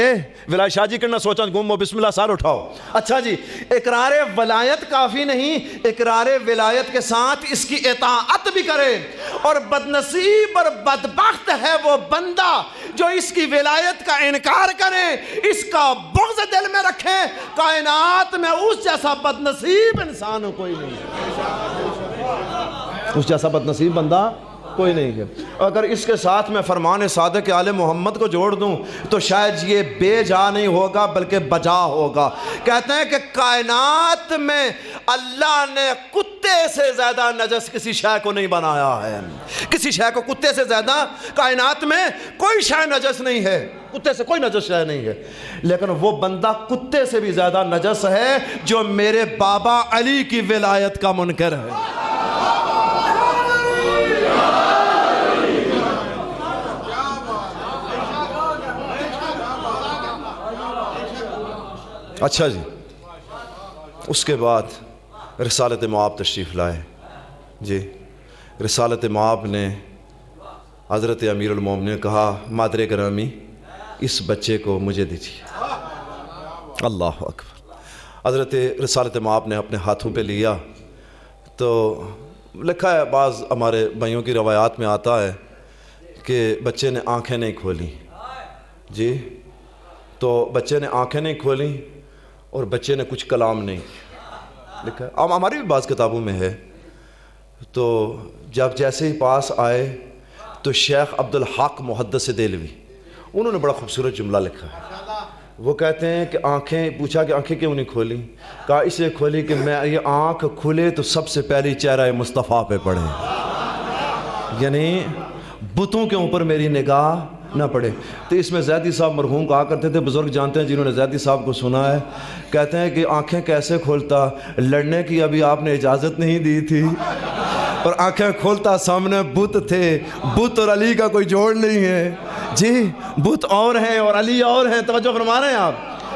ولایت، شاہ جی کرنا سوچا گم ہو، بسم اللہ سار اٹھاؤ. اچھا جی، اقرار ولایت کافی نہیں، اقرار ولایت کے ساتھ اس کی اطاعت بھی کرے. اور بدنصیب اور بدبخت ہے وہ بندہ جو اس کی ولایت کا انکار کرے، اس کا بغض دل میں رکھے. کائنات میں اس جیسا بدنصیب انسان کوئی نہیں ہے، اس جیسا بدنصیب بندہ کوئی نہیں ہے. اگر اس کے ساتھ میں فرمان صادق آل محمد کو جوڑ دوں تو شاید یہ بے جا نہیں ہوگا بلکہ بجا ہوگا. کہتے ہیں کہ کائنات میں اللہ نے کتے سے زیادہ نجس کسی شے کو نہیں بنایا ہے. کسی شے کو کتے سے زیادہ کائنات میں کوئی شے نجس نہیں ہے، کتے سے کوئی نجس شے نہیں ہے. لیکن وہ بندہ کتے سے بھی زیادہ نجس ہے جو میرے بابا علی کی ولایت کا منکر ہے. اچھا جی، اس کے بعد رسالت معاب تشریف لائے. جی رسالت معاب نے حضرت امیر المومنین نے کہا مادر گرامی اس بچے کو مجھے دیجیے. اللہ اکبر. حضرت رسالت معاب نے اپنے ہاتھوں پہ لیا تو لکھا ہے، بعض ہمارے بھائیوں کی روایات میں آتا ہے کہ بچے نے آنکھیں نہیں کھولیں. جی تو بچے نے آنکھیں نہیں کھولیں اور بچے نے کچھ کلام نہیں لکھا ہے. اب ہماری بھی بعض کتابوں میں ہے. تو جب جیسے ہی پاس آئے تو شیخ عبدالحق محدث دہلوی انہوں نے بڑا خوبصورت جملہ لکھا ہے. وہ کہتے ہیں کہ آنکھیں، پوچھا کہ آنکھیں کیوں نہیں کھولیں؟ کہا اس لیے کھولی کہ میں یہ آنکھ کھلے تو سب سے پہلی چہرہ مصطفیٰ پہ پڑے، یعنی بتوں کے اوپر میری نگاہ نہ پڑے. تو اس میں زیدی صاحب مرحوم کہا کرتے تھے، بزرگ جانتے ہیں جنہوں نے زیدی صاحب کو سنا ہے، کہتے ہیں کہ آنکھیں کیسے کھولتا، لڑنے کی ابھی آپ نے اجازت نہیں دی تھی، اور آنکھیں کھولتا سامنے بت تھے. بت اور علی کا کوئی جوڑ نہیں ہے. جی بت اور ہیں اور علی اور ہیں، توجہ فرما رہے ہیں آپ.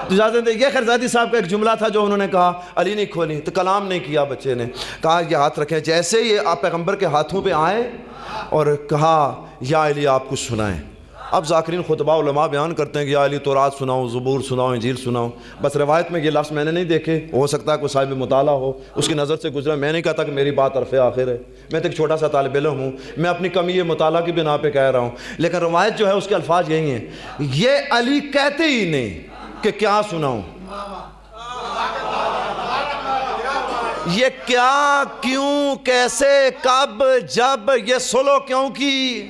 تو اجازت دیں. یہ خیر زیدی صاحب کا ایک جملہ تھا جو انہوں نے کہا. علی نہیں کھولی تو کلام نہیں کیا بچے نے. کہا یہ ہاتھ رکھیں. جیسے یہ آپ پیغمبر کے ہاتھوں پہ آئے اور کہا یا علی آپ کچھ سنائیں. اب ذاکرین خطبہ علماء بیان کرتے ہیں کہ یا علی تورات سناؤں، زبور سناؤں، انجیل سناؤں. بس روایت میں یہ لفظ میں نے نہیں دیکھے، ہو سکتا ہے کوئی صاحب مطالعہ ہو اس کی نظر سے گزرا. میں نہیں کہتا کہ میری بات عرف آخر ہے، میں تو ایک چھوٹا سا طالب علم ہوں، میں اپنی کمی مطالعہ کی بنا پہ کہہ رہا ہوں. لیکن روایت جو ہے اس کے الفاظ یہی ہیں. یہ علی کہتے ہی نہیں کہ کیا سناؤں، یہ کیا، کیوں، کیسے، کب، جب، یہ سلو کیوں کی.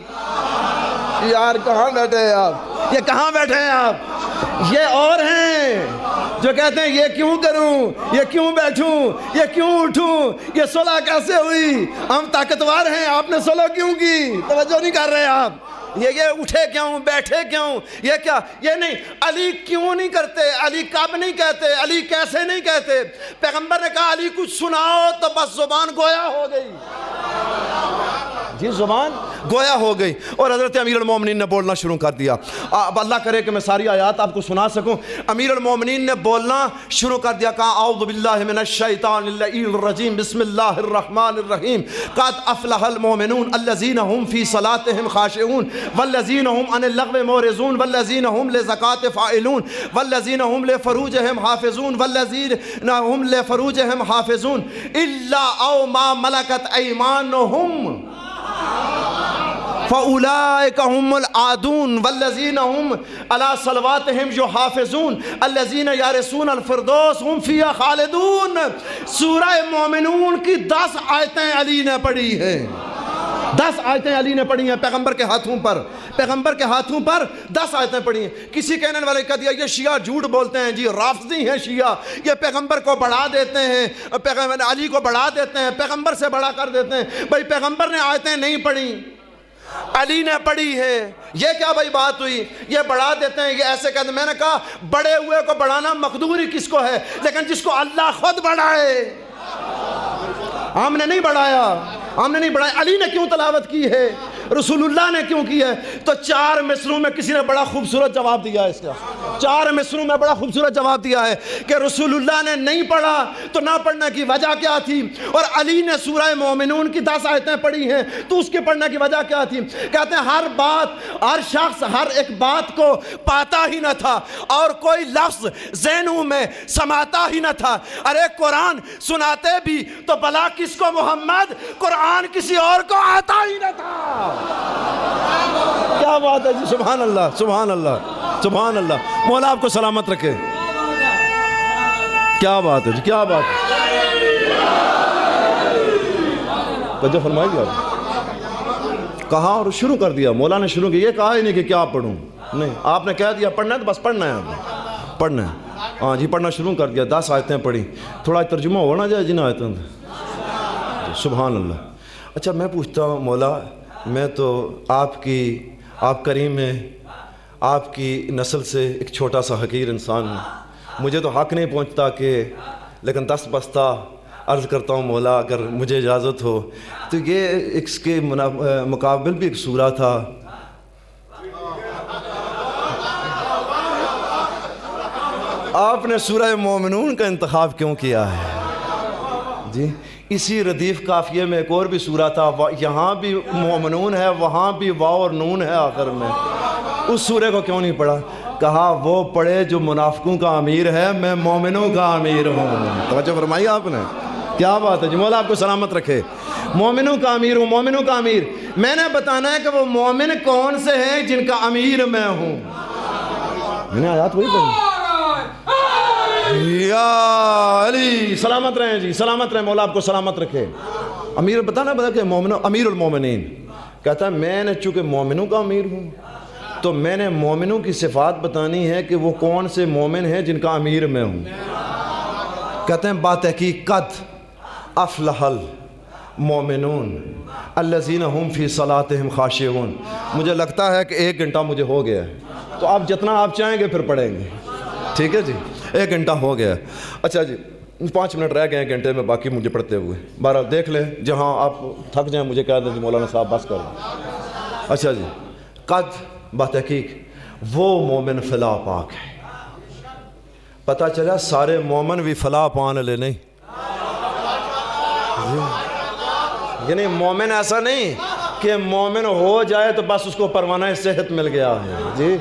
یار کہاں بیٹھے ہیں آپ، یہ کہاں بیٹھے ہیں آپ؟ یہ اور ہیں جو کہتے ہیں یہ کیوں کروں، یہ کیوں بیٹھوں، یہ کیوں اٹھوں، یہ صلح کیسے ہوئی. ہم طاقتور ہیں، آپ نے صلح کیوں کی؟ توجہ نہیں کر رہے آپ. یہ اٹھے کیوں، بیٹھے کیوں، یہ کیا، یہ نہیں. علی کیوں نہیں کرتے، علی کب نہیں کہتے، علی کیسے نہیں کہتے. پیغمبر نے کہا علی کچھ سناؤ تو بس زبان گویا ہو گئی. جی زبان گویا ہو گئی اور حضرت امیر المومنین نے بولنا شروع کر دیا. اب اللہ کرے کہ میں ساری آیات آپ کو سنا سکوں. امیر المومنین نے بولنا شروع کر دیا. کہا اعوذ باللہ من الشیطان اللعین الرجیم بسم اللہ الرحمن الرحیم. قد افلح المؤمنون الذین هم فی صلاتهم خاشعون والذین هم عن اللغو معرضون والذین هم للزکاة فاعلون والذین هم لفروجهم حافظون والذین هم لفروجهم حافظون الا او ما ملکت ایمانهم. فَأُولَٰئِكَ هُمُ الْعَادُونَ وَالَّذِينَ هُمْ عَلَىٰ صَلَوَاتِهِمْ يُحَافِظُونَ الَّذِينَ يَرِثُونَ الْفِرْدَوْسَ هُمْ فِيهَا خَالِدُونَ۔ سورہ مومنون کی 10 آیتیں علی نے پڑھی ہیں، 10 آیتیں علی نے پڑھی ہیں پیغمبر کے ہاتھوں پر، پیغمبر کے ہاتھوں پر 10 آیتیں پڑھی ہیں۔ کسی کہنے والے کہہ دیا یہ شیعہ جھوٹ بولتے ہیں جی، رافضی ہیں شیعہ، یہ پیغمبر کو بڑھا دیتے ہیں، پیغمبر علی کو بڑھا دیتے ہیں، پیغمبر سے بڑا کر دیتے ہیں۔ بھائی پیغمبر نے آیتیں نہیں پڑھی، علی نے پڑھی ہے، یہ کیا بھائی بات ہوئی؟ یہ بڑھا دیتے ہیں، یہ ایسے کہتے ہیں۔ میں نے کہا بڑے ہوئے کو بڑھانا مقدور ہی کس کو ہے، لیکن جس کو اللہ خود بڑھائے۔ ہم نے نہیں بڑھایا، ہم نے نہیں بڑھایا۔ علی نے کیوں تلاوت کی ہے، رسول اللہ نے کیوں کی ہے؟ تو 4 مصروں میں کسی نے بڑا خوبصورت جواب دیا ہے اس کا، 4 مصروں میں بڑا خوبصورت جواب دیا ہے کہ رسول اللہ نے نہیں پڑھا تو نہ پڑھنے کی وجہ کیا تھی، اور علی نے سورہ مومنون کی 10 آیتیں پڑھی ہیں تو اس کے پڑھنے کی وجہ کیا تھی؟ کہتے ہیں ہر بات، ہر شخص ہر ایک بات کو پاتا ہی نہ تھا اور کوئی لفظ ذہنوں میں سماتا ہی نہ تھا۔ ارے قرآن سناتے بھی تو بلا کس کو محمد، قرآن کسی اور کو آتا ہی نہ تھا۔ کیا بات ہے جی، سبحان اللہ سبحان اللہ سبحان اللہ، مولا آپ کو سلامت رکھے۔ کیا بات ہے جی، کیا بات ہے، توجہ فرمائیے آپ۔ کہا اور شروع کر دیا، مولا نے شروع کیا، یہ کہا ہی نہیں کہ کیا پڑھوں، نہیں، آپ نے کہہ دیا پڑھنا ہے تو بس پڑھنا ہے، آپ پڑھنا ہے۔ ہاں جی پڑھنا شروع کر دیا، 10 آیتیں پڑھی، تھوڑا ترجمہ ہونا جائے جن آیتوں کا، سبحان اللہ۔ اچھا میں پوچھتا ہوں مولا، میں تو آپ کریم ہیں، آپ کی نسل سے ایک چھوٹا سا حقیر انسان ہوں، مجھے تو حق نہیں پہنچتا کہ، لیکن دست بستہ عرض کرتا ہوں مولا اگر مجھے اجازت ہو تو یہ اس کے مقابل بھی ایک سورہ تھا، آپ نے سورہ مومنون کا انتخاب کیوں کیا ہے جی؟ اسی ردیف قافیے میں ایک اور بھی سورہ تھا، یہاں بھی مومنون ہے، وہاں بھی واو اور نون ہے آخر میں، اس سورے کو کیوں نہیں پڑھا؟ کہا وہ پڑھے جو منافقوں کا امیر ہے، میں مومنوں کا امیر ہوں۔ توجہ فرمائی آپ نے، کیا بات ہے جی، مولا آپ کو سلامت رکھے۔ مومنوں کا امیر ہوں، مومنوں کا امیر، میں نے بتانا ہے کہ وہ مومن کون سے ہیں جن کا امیر میں ہوں۔ میں نے آیات وہی پڑھی، یا علی سلامت رہیں جی، سلامت رہیں، مولا آپ کو سلامت رکھے۔ امیر بتا کہ امیر المومنین کہتا ہے میں نے چونکہ مومنوں کا امیر ہوں تو میں نے مومنوں کی صفات بتانی ہے کہ وہ کون سے مومن ہیں جن کا امیر میں ہوں۔ کہتے ہیں باتحقیق قد افلح المومنون الذین هم فی صلاتہم خاشعون۔ مجھے لگتا ہے کہ 1 گھنٹہ مجھے ہو گیا ہے، تو آپ جتنا آپ چاہیں گے پھر پڑھیں گے، ٹھیک ہے جی؟ 1 گھنٹہ ہو گیا، اچھا جی 5 منٹ رہ گئے ہیں گھنٹے میں، باقی مجھے پڑھتے ہوئے، بہرحال دیکھ لیں، جہاں آپ تھک جائیں مجھے کہہ دیں جی مولانا صاحب بس کر دیں۔ اچھا جی، قد بتحقیق وہ مومن فلاح پاک ہے۔ پتہ چلا سارے مومن بھی فلاح پانے لے نہیں، یعنی مومن ایسا نہیں کہ مومن ہو جائے تو بس اس کو پروانہ صحت مل گیا ہے جی،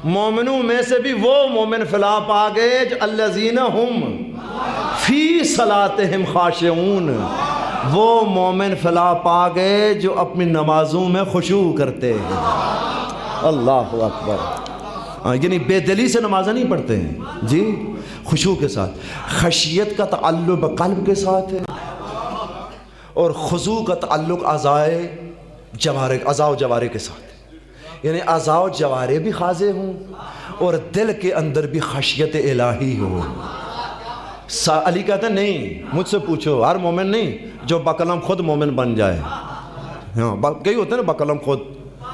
مومنوں میں سے بھی وہ مومن فلاح پا گئے جو الذین ہم فی صلاتہم خاشعون، وہ مومن فلاح پا گئے جو اپنی نمازوں میں خشوع کرتے ہیں۔ اللہ اکبر، یعنی بے دلی سے نمازیں نہیں پڑھتے ہیں جی، خشوع کے ساتھ۔ خشیت کا تعلق قلب کے ساتھ ہے اور خضوع کا تعلق اعضاء و جوارح کے ساتھ، یعنی اعضاء و جوارح بھی خاضع ہوں اور دل کے اندر بھی خشیت الہی ہو۔ علی کہتا ہے نہیں، مجھ سے پوچھو، ہر مومن نہیں جو بقلم خود مومن بن جائے، ہاں کئی ہوتے ہیں نا بقلم خود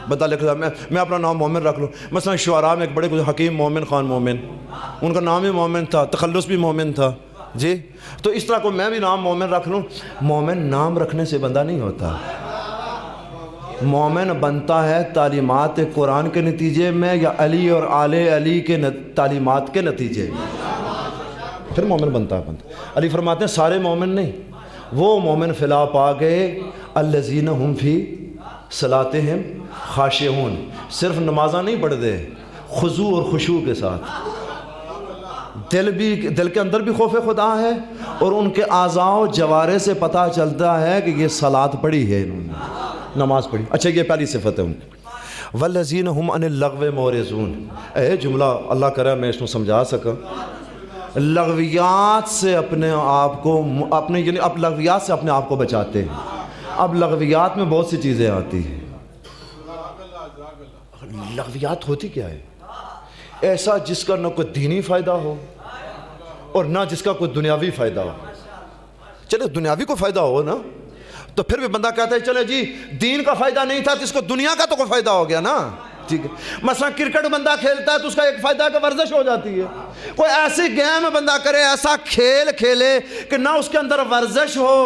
بتا لکھتا میں اپنا نام مومن رکھ لوں، مثلا شعراء میں ایک بڑے حکیم مومن خان مومن، ان کا نام ہی مومن تھا، تخلص بھی مومن تھا جی، تو اس طرح کو میں بھی نام مومن رکھ لوں۔ مومن نام رکھنے سے بندہ نہیں ہوتا، مومن بنتا ہے تعلیمات قرآن کے نتیجے میں یا علی اور آل علی کے تعلیمات کے نتیجے میں، پھر مومن بنتا ہے بندہ۔ علی فرماتے ہیں سارے مومن نہیں، وہ مومن فلاح پا گئے الذین ہم فی صلاتہم خاشعون، صرف نمازاں نہیں پڑھ دے، خضوع اور خشوع کے ساتھ، دل کے اندر بھی خوف خدا ہے اور ان کے اعضاء و جوارح سے پتہ چلتا ہے کہ یہ صلاۃ پڑھی ہے انہوں نے۔ نماز پڑھی. اچھا یہ پہلی صفت ہے ان کی. والذین هم عن اللغو معرضون. اے جملہ اللہ کرے میں اس کو سمجھا سکا. لغویات سے اپنے آپ کو یعنی اب لغویات سے اپنے آپ کو بچاتے ہیں. اب لغویات میں بہت سی چیزیں آتی ہیں. لغویات ہوتی کیا ہے؟ ایسا جس کا نہ کوئی دینی فائدہ ہو اور نہ جس کا کوئی دنیاوی فائدہ ہو. چلے دنیاوی کو فائدہ ہو نا تو پھر بھی بندہ کہتا ہے چلے جی دین کا فائدہ نہیں تھا تو اس کو دنیا کا تو کوئی فائدہ ہو گیا نا. ٹھیک ہے. مثلا کرکٹ بندہ کھیلتا ہے تو اس کا ایک فائدہ ہے کہ ورزش ہو جاتی ہے. کوئی ایسی گیم بندہ کرے, ایسا کھیل کھیلے کہ نہ اس کے اندر ورزش ہو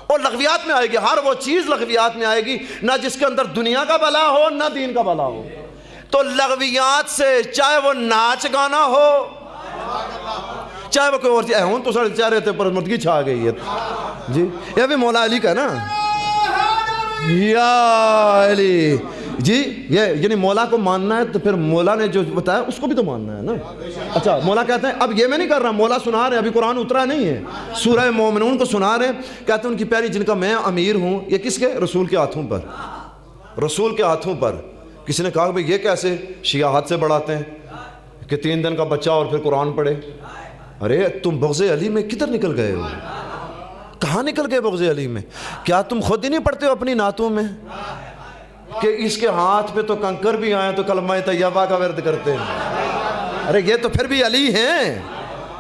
اور لغویات میں آئے گی. ہر وہ چیز لغویات میں آئے گی, نہ جس کے اندر دنیا کا بھلا ہو نہ دین کا بھلا ہو. تو لغویات سے چاہے وہ ناچ گانا ہو چاہے وہ کوئی اور چیز. ہوں تو سارے چہرے تھے پر مردگی چھا گئی ہے جی. یہ بھی مولا علی کا ہے نا, یا علی جی. یہ یعنی مولا کو ماننا ہے تو پھر مولا نے جو بتایا اس کو بھی تو ماننا ہے نا. اچھا مولا کہتے ہیں, اب یہ میں نہیں کر رہا, مولا سنا رہے ہیں, ابھی قرآن اترا نہیں ہے, سورہ مومنون کو سنا رہے ہیں. کہتے ہیں ان کی پیاری جن کا میں امیر ہوں, یہ کس کے؟ رسول کے ہاتھوں پر. رسول کے ہاتھوں پر. کسی نے کہا کہ بھئی یہ کیسے شیعہ ہاتھ سے بڑھاتے ہیں کہ 3 دن کا بچہ اور پھر قرآن پڑھے. ارے تم بغض علی میں کدھر نکل گئے ہو؟ کہاں نکل گئے بغض علی میں؟ کیا تم خود ہی نہیں پڑھتے ہو اپنی نعتوں میں کہ اس کے ہاتھ پہ تو کنکر بھی آئے تو کلمہ طیبہ کا ورد کرتے ہیں؟ ارے یہ تو پھر بھی علی ہیں,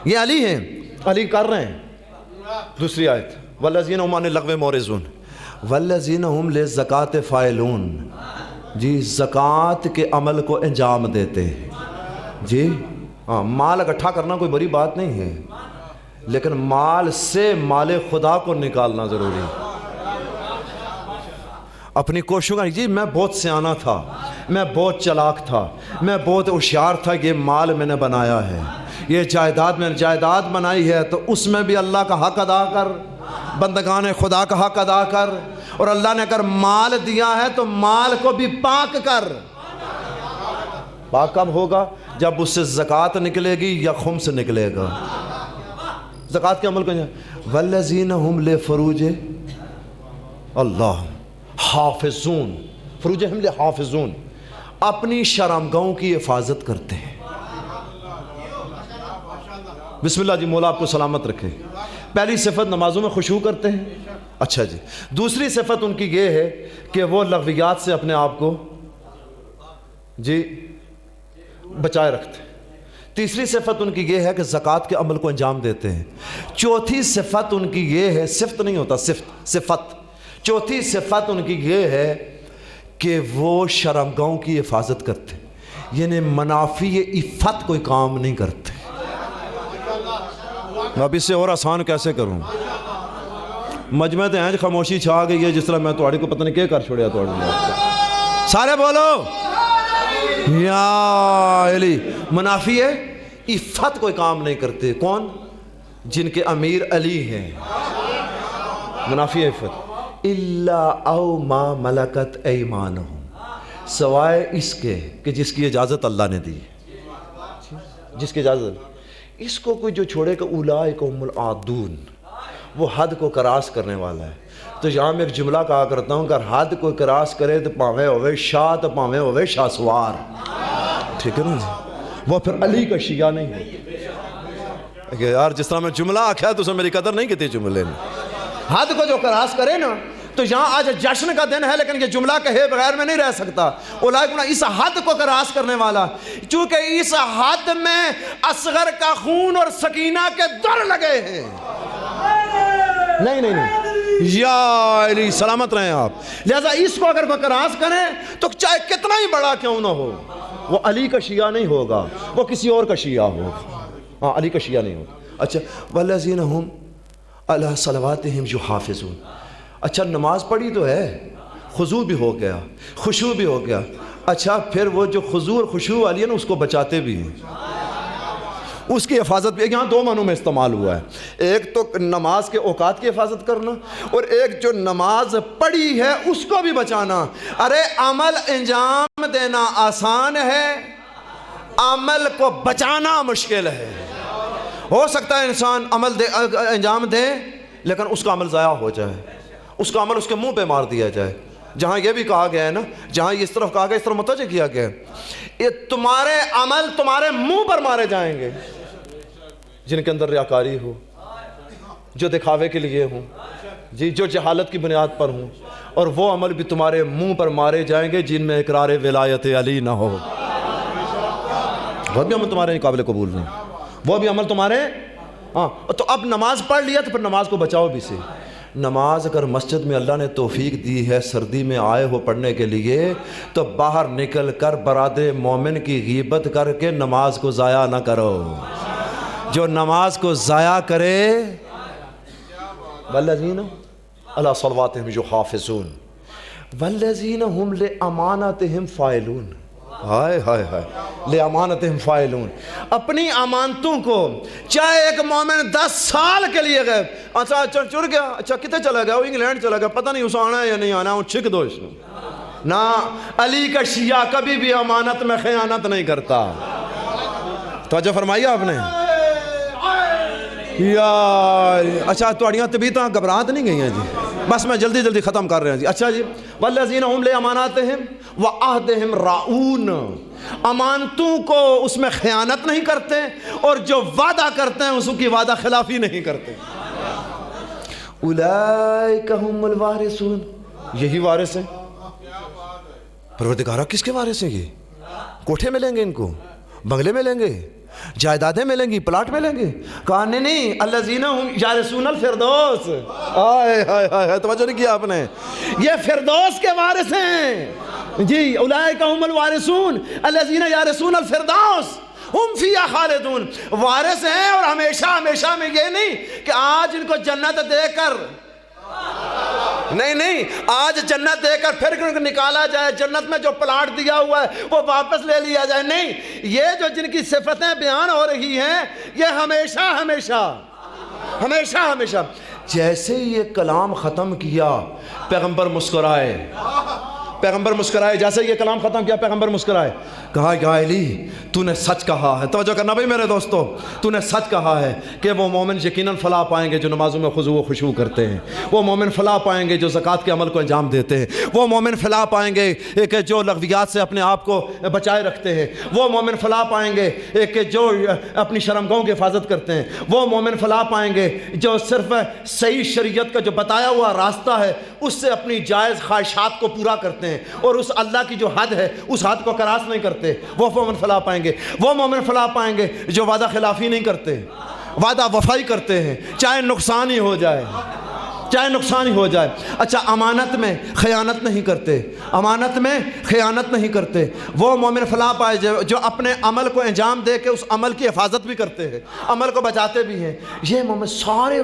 یہ علی ہیں, علی کر رہے ہیں. دوسری آیت والذین هم عن اللغو معرضون والذین هم للزکاۃ فاعلون. جی زکوٰۃ کے عمل کو انجام دیتے ہیں. جی ہاں, مال اکٹھا کرنا کوئی بڑی بات نہیں ہے, لیکن مال سے مال خدا کو نکالنا ضروری ہے. اپنی کوششوں کا جی میں بہت سیانہ تھا, میں بہت چلاک تھا, میں بہت ہوشیار تھا, یہ مال میں نے بنایا ہے, یہ جائیداد میں نے جائیداد بنائی ہے, تو اس میں بھی اللہ کا حق ادا کر, بندگان خدا کا حق ادا کر. اور اللہ نے اگر مال دیا ہے تو مال کو بھی پاک کر. پاک کب ہوگا؟ جب اس سے زکوٰۃ نکلے گی یا خمس نکلے گا. زکوٰۃ کے عمل کو والذین هم لفروج اللہ حافظون. فروج ہم حافظون, اپنی شرمگاہوں کی حفاظت کرتے ہیں. بسم اللہ جی, مولا آپ کو سلامت رکھے. پہلی صفت نمازوں میں خشوع کرتے ہیں. اچھا جی. دوسری صفت ان کی یہ ہے کہ وہ لغویات سے اپنے آپ کو جی بچائے رکھتے ہیں. تیسری صفت ان کی یہ ہے کہ زکوٰۃ کے عمل کو انجام دیتے ہیں. چوتھی صفت ان کی یہ ہے, صفت نہیں ہوتا, صفت. چوتھی صفت ان کی یہ ہے کہ وہ شرمگاہوں کی حفاظت کرتے ہیں, یعنی منافی عفت کوئی کام نہیں کرتے. اب اس سے اور آسان کیسے کروں؟ مجمع تے ہیں خاموشی چھا گئی ہے, جس طرح میں تھوڑی کو پتہ نہیں کیا کر چھوڑیا. سارے بولو یا علی. منافی عفت کوئی کام نہیں کرتے. کون؟ جن کے امیر علی ہیں. منافی عفت الا او ما ملکت ایمانہم, سوائے اس کے کہ جس کی اجازت اللہ نے دی, جس کی اجازت. اس کو کوئی جو چھوڑے کہ اولئک هم العادون, وہ حد کو کراس کرنے والا ہے. تو یہاں میں ایک جملہ کہا کرتا ہوں, اگر حد کو کراس کرے تو پاویں ہوئے شاہ, تو پاویں ہوئے شاہ سوار. ٹھیک ہے نا جی, وہ پھر علی کا شیعہ نہیں ہے. یار جس طرح میں جملہ آکھا ہے تو اسے میری قدر نہیں کہتی جملے میں. حد کو جو کراس کرے نا, تو یہاں آج جشن کا دن ہے لیکن یہ جملہ کہے بغیر میں نہیں رہ سکتا. اس حد کو کراس کرنے والا, چونکہ اس حد میں اصغر کا خون اور سکینہ کے در لگے ہیں. نہیں یا علی سلامت رہیں آپ. لہذا اس کو اگر کراس کریں تو چاہے کتنا ہی بڑا کیوں نہ ہو, وہ علی کا شیعہ نہیں ہوگا, وہ کسی اور کا شیعہ ہوگا. ہاں علی کا شیعہ نہیں ہوگا. اچھا والذین هم علی صلواتہم یحافظون. اچھا نماز پڑھی تو ہے, خضوع بھی ہو گیا, خشوع بھی ہو گیا. اچھا پھر وہ جو خضوع اور خشوع والی ہے نا, اس کو بچاتے بھی ہیں, اس کی حفاظت بھی. یہاں 2 معنوں میں استعمال ہوا ہے. ایک تو نماز کے اوقات کی حفاظت کرنا, اور ایک جو نماز پڑھی ہے اس کو بھی بچانا. ارے عمل انجام دینا آسان ہے, عمل کو بچانا مشکل ہے. ہو سکتا ہے انسان عمل انجام دے لیکن اس کا عمل ضائع ہو جائے, اس کا عمل اس کے منہ پہ مار دیا جائے. جہاں یہ بھی کہا گیا ہے نا, جہاں اس طرف کہا گیا اس طرف متوجہ کیا گیا ہے, یہ تمہارے عمل تمہارے منہ پر مارے جائیں گے جن کے اندر ریاکاری ہو, جو دکھاوے کے لیے ہوں, جی جو جہالت کی بنیاد پر ہوں, اور وہ عمل بھی تمہارے منہ پر مارے جائیں گے جن میں اقرار ولایت علی نہ ہو. وہ بھی عمل تمہارے قابل قبول نہیں, وہ بھی عمل تمہارے. ہاں تو اب نماز پڑھ لیا تو پھر نماز کو بچاؤ بھی سے. نماز اگر مسجد میں اللہ نے توفیق دی ہے سردی میں آئے ہو پڑھنے کے لیے, تو باہر نکل کر برادر مومن کی غیبت کر کے نماز کو ضائع نہ کرو. جو نماز کو ضائع کرے, والذین علی صلواتہم یحافظون والذین ہم لاماناتہم فاعلون. ہائے ہائے ہائے, لاماناتہم فاعلون, اپنی امانتوں کو, چاہے ایک مومن 10 سال کے لیے گئے, اچھا چڑ گیا, اچھا کتے چلا گیا, وہ انگلینڈ چلا گیا, پتہ نہیں اسے آنا ہے یا نہیں آنا, وہ چھک دو اس کو. نہ, علی کا شیعہ کبھی بھی امانت میں خیانت نہیں کرتا. توجہ فرمائی آپ نے یار. اچھا تھوڑیاں طبیعتاں گھبراہٹ نہیں گئی ہیں جی, بس میں جلدی جلدی ختم کر رہے ہیں جی. اچھا جی, والذین هم لاماناتہم وعہدہم راعون, امانتوں کو اس میں خیانت نہیں کرتے, اور جو وعدہ کرتے ہیں اس کی وعدہ خلافی نہیں کرتے. اولئک هم الوارثون, یہی وارث ہیں. پروردگارہ کس کے وارث ہیں یہ؟ کوٹھے ملیں گے ان کو, بنگلے ملیں گے, جائیدادیں ملیں گی, پلاٹ ملیں گے؟ کہا نہیں, الذین هم یارثون الفردوس. ہائے ہائے ہائے, توجہ نہیں کیا آپ نے, یہ فردوس کے وارث ہیں جی. اولئک هم الوارثون الذین یارثون الفردوس ہم فیہا خالدون. وارث ہیں اور ہمیشہ ہمیشہ میں, یہ نہیں کہ آج ان کو جنت دے کر, نہیں آج جنت دے کر پھر نکالا جائے, جنت میں جو پلاٹ دیا ہوا ہے وہ واپس لے لیا جائے. نہیں, یہ جو جن کی صفتیں بیان ہو رہی ہیں یہ ہمیشہ ہمیشہ ہمیشہ ہمیشہ. جیسے یہ کلام ختم کیا پیغمبر مسکرائے, پیغمبر مسکرائے, جیسے یہ کلام ختم کیا پیغمبر مسکرائے, کہا یا علی تو نے سچ کہا ہے. توجہ کرنا بھائی میرے دوستو, تو نے سچ کہا ہے کہ وہ مومن یقیناً فلاح پائیں گے جو نمازوں میں خضوع و خشوع کرتے ہیں, وہ مومن فلاح پائیں گے جو زکوٰۃ کے عمل کو انجام دیتے ہیں, وہ مومن فلاح پائیں گے کہ جو لغویات سے اپنے آپ کو بچائے رکھتے ہیں, وہ مومن فلاح پائیں گے کہ جو اپنی شرمگاہوں کی حفاظت کرتے ہیں, وہ مومن فلاح پائیں گے جو صرف صحیح شریعت کا جو بتایا ہوا راستہ ہے اس سے اپنی جائز خواہشات کو پورا کرتے ہیں, اور اس اللہ کی جو حد ہے اس حد کو کراس نہیں کرتے. وہ مومن فلاح پائیں گے. وہ مومن فلاح پائیں گے جو وعدہ خلافی نہیں کرتے, وعدہ وفائی کرتے ہیں, چاہے نقصان ہی ہو جائے, چاہے نقصان ہی ہو جائے. اچھا, امانت میں خیانت نہیں کرتے, امانت میں خیانت نہیں کرتے. وہ مومن فلاح پائے جو اپنے عمل کو انجام دے کے اس عمل کی حفاظت بھی کرتے ہیں, عمل کو بچاتے بھی ہیں. یہ مومن سارے,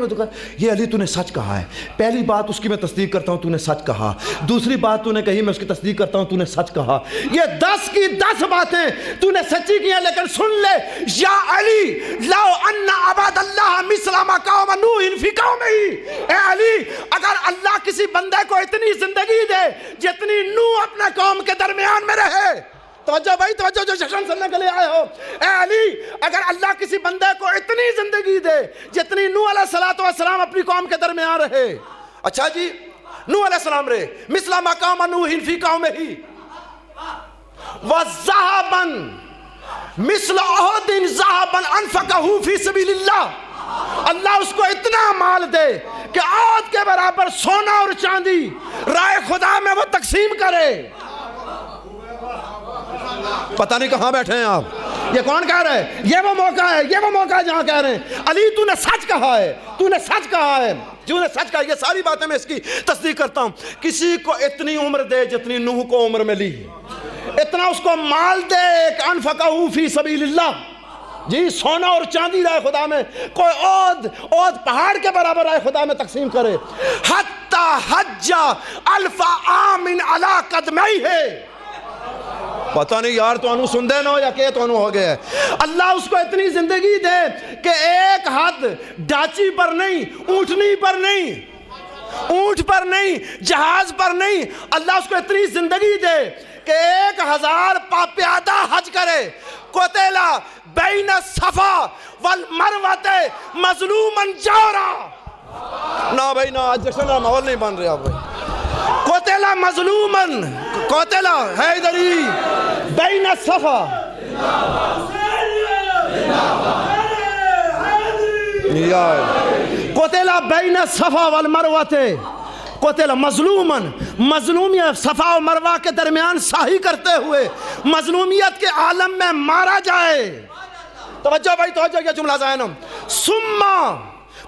یہ علی تو نے سچ کہا ہے, پہلی بات اس کی میں تصدیق کرتا ہوں تو نے سچ کہا, دوسری بات تو نے کہی میں اس کی تصدیق کرتا ہوں تو نے سچ کہا. یہ 10 کی 10 باتیں تو نے سچی کی ہیں, لیکن سن لے, یا علی لو ان عباد اللہ مثل ما قوم نوح فی قومہ, اے علی اگر اللہ کسی بندے کو اتنی زندگی دے جتنی نوح اپنے قوم کے درمیان میں رہے. توجہ بھائی, توجہ جو جشن سننے کے لیے آئے ہو, اے علی اگر اللہ کسی بندے کو اتنی زندگی دے جتنی نوح علیہ السلام اپنی قوم کے درمیان رہے. اچھا جی, نوح علیہ السلام رہے, مثل ما قوم نوح فی قومہ وذهبا مثل احد ذهبا انفقه فی سبیل اللہ. اللہ اس کو اتنا مال دے کہ عہد کے برابر سونا اور چاندی راہ خدا میں وہ تقسیم کرے. پتہ نہیں کہاں بیٹھے ہیں آپ, یہ کون کہہ رہے ہیں؟ یہ وہ موقع ہے, یہ وہ موقع ہے جہاں کہہ رہے ہیں علی تو نے سچ کہا ہے, تو نے سچ کہا ہے, جو نے سچ کہا. یہ ساری باتیں میں اس کی تصدیق کرتا ہوں. کسی کو اتنی عمر دے جتنی نوح کو عمر ملی, اتنا اس کو مال دے کہ انفقہ فی سبیل اللہ, جی سونا اور چاندی رائے خدا میں, کوئی عہد پہاڑ کے برابر رائے خدا میں تقسیم کرے. حتی حج 1000 عام علی قدمیہ. پتہ نہیں یار تو انہوں سن دے نو یا کہ تو انہوں ہو گئے. اللہ اس کو اتنی زندگی دے کہ ایک ہاتھ ڈاچی پر نہیں, اونٹنی پر نہیں, اونٹ پر نہیں, جہاز پر نہیں. اللہ اس کو اتنی زندگی دے کہ 1000 پیادہ حج کرے. قتل بین الصفا والمروہ مظلوما جورا. نہ بھائی نہ، آج جشن کا ماحول نہیں بن رہا بھائی. قتل مظلومن، قتل حیدری بین الصفا. قتل بین الصفا والمروہ، قتل مظلومن، مظلومیت صفا و مروہ کے درمیان ساہی کرتے ہوئے مظلومیت کے عالم میں مارا جائے. توجہ بھائی توجہ، یہ جملہ ذہنم. سما،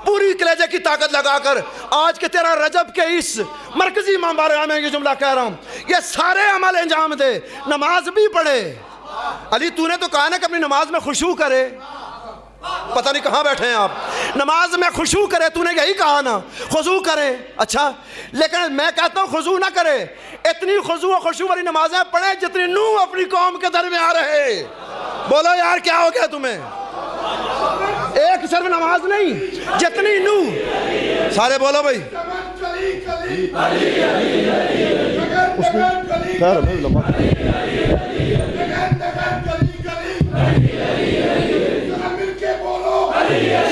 پوری کلیجے کی طاقت لگا کر آج کے 13 رجب کے اس مرکزی مبارکہ میں یہ جملہ کہہ رہا ہوں، یہ سارے عمل انجام دے. نماز بھی پڑھے. علی تو نے تو کہا نا کہ اپنی نماز میں خشوع کرے. پتہ نہیں کہاں بیٹھے ہیں آپ. نماز میں خشوع کرے، تو نے یہی کہا نا، خضوع کرے. اچھا، لیکن میں کہتا ہوں خضوع نہ کرے، اتنی خضوع و خشوع والی نمازیں پڑھیں جتنی نوح اپنی قوم کے درمیان رہے. بولو یار کیا ہو گیا تمہیں؟ ایک صرف نماز نہیں، جتنی نوح. سارے بولو بھائی.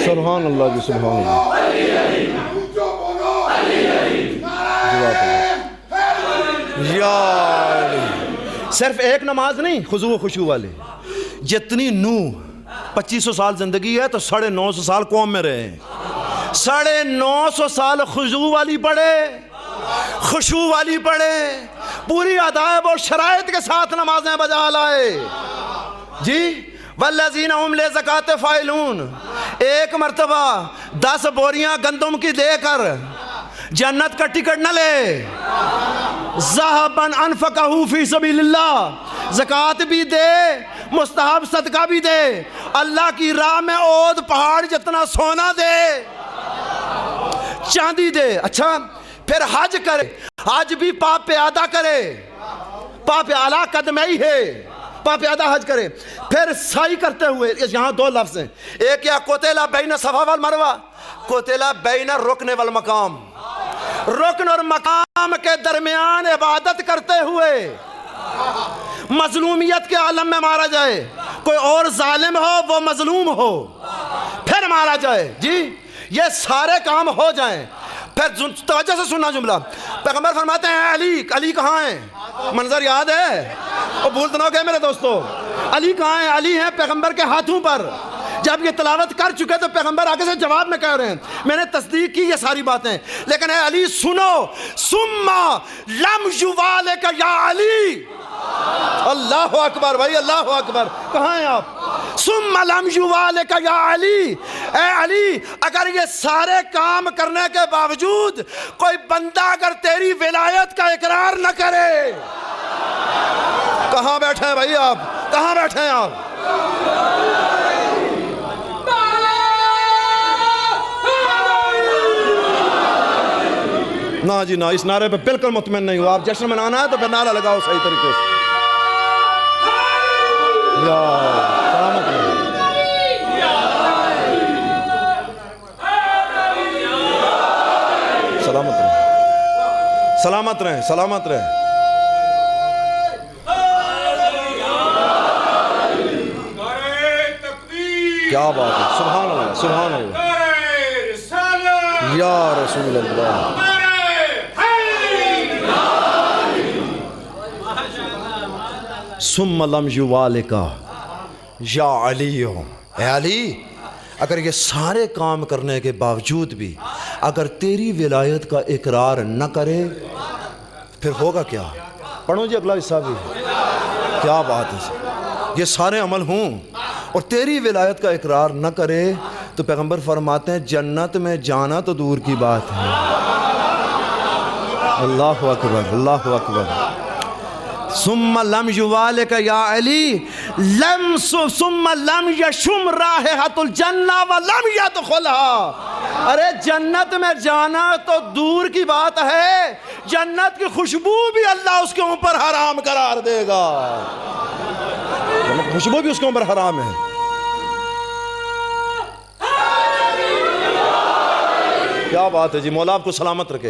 سبحان اللہ جی، سبحان اللہ. یا صرف ایک نماز نہیں، خضوع و خشوع والی. جتنی نوح 2500 سال زندگی ہے تو 950 سال قوم میں رہے. 950 سال خضوع والی پڑھے، خشوع والی پڑھے، پوری آداب اور شرائط کے ساتھ نمازیں بجا لائے. جی والذین هم لزکوٰۃ فاعلون. ایک مرتبہ 10 بوریاں گندم کی دے کر جنت کا ٹکٹ نہ لے. ذهبا انفقہ فی سبیل اللہ. زکوٰۃ بھی دے، مستحب صدقہ بھی دے، اللہ کی راہ میں عود پہاڑ جتنا سونا دے، چاندی دے. اچھا پھر حج کرے، حج بھی پا پیادہ کرے، پا پیالہ قدمئی ہے، پا پیادہ حج کرے. پھر سعی کرتے ہوئے، یہاں 2 لفظ ہیں. ایک یا قتل بین صفا والمروہ، قتل بین الرکن والمقام. رکن اور مقام کے درمیان عبادت کرتے ہوئے مظلومیت کے عالم میں مارا جائے. کوئی اور ظالم ہو، وہ مظلوم ہو، پھر مارا جائے. جی یہ سارے کام ہو جائیں. پھر توجہ سے سننا جملہ. پیغمبر فرماتے ہیں علی، علی کہاں ہیں؟ منظر یاد ہے؟ وہ بھول تو نہ گئے میرے دوستو. علی کہاں ہیں؟ علی ہیں پیغمبر کے ہاتھوں پر. جب یہ تلاوت کر چکے تو پیغمبر آگے سے جواب میں کہہ رہے ہیں. میں نے تصدیق کی یہ ساری باتیں، لیکن اے علی سنو. ثم لم یوالک یا علی. اللہ اکبر بھائی، اللہ اکبر. کہاں ہیں آپ؟ ثم لم یوالک یا علی. اے علی، اگر یہ سارے کام کرنے کے باوجود کوئی بندہ اگر تیری ولایت کا اقرار نہ کرے. کہاں بیٹھے ہیں بھائی آپ؟ کہاں بیٹھے ہیں آپ؟ نہ جی نہ، اس نعرے پہ بالکل مطمئن نہیں ہو. آپ جشن منانا ہے تو پھر نعرہ لگاؤ صحیح طریقے سے. یا سلامت رہے، سلامت رہے، سلامت رہے، سلامت رہے. کیا بات ہے، سبحان اللہ، سبحان اللہ. یا رسول اللہ. ثم لم یوالک یا علی. اے علی، اگر یہ سارے کام کرنے کے باوجود بھی اگر تیری ولایت کا اقرار نہ کرے پھر ہوگا کیا؟ پڑھو جی اگلا حصہ بھی. کیا بات ہے. یہ سارے عمل ہوں اور تیری ولایت کا اقرار نہ کرے تو پیغمبر فرماتے ہیں جنت میں جانا تو دور کی بات ہے. اللہ اکبر، اللہ اکبر. ثم لم یوالک یا علی ثم لم یشم رائحۃ الجنہ ولم یدخلها. ارے جنت میں جانا تو دور کی بات ہے، جنت کی خوشبو بھی اللہ اس کے اوپر حرام قرار دے گا. خوشبو بھی اس کے اوپر حرام ہے. کیا بات ہے جی. مولا آپ کو سلامت رکھے.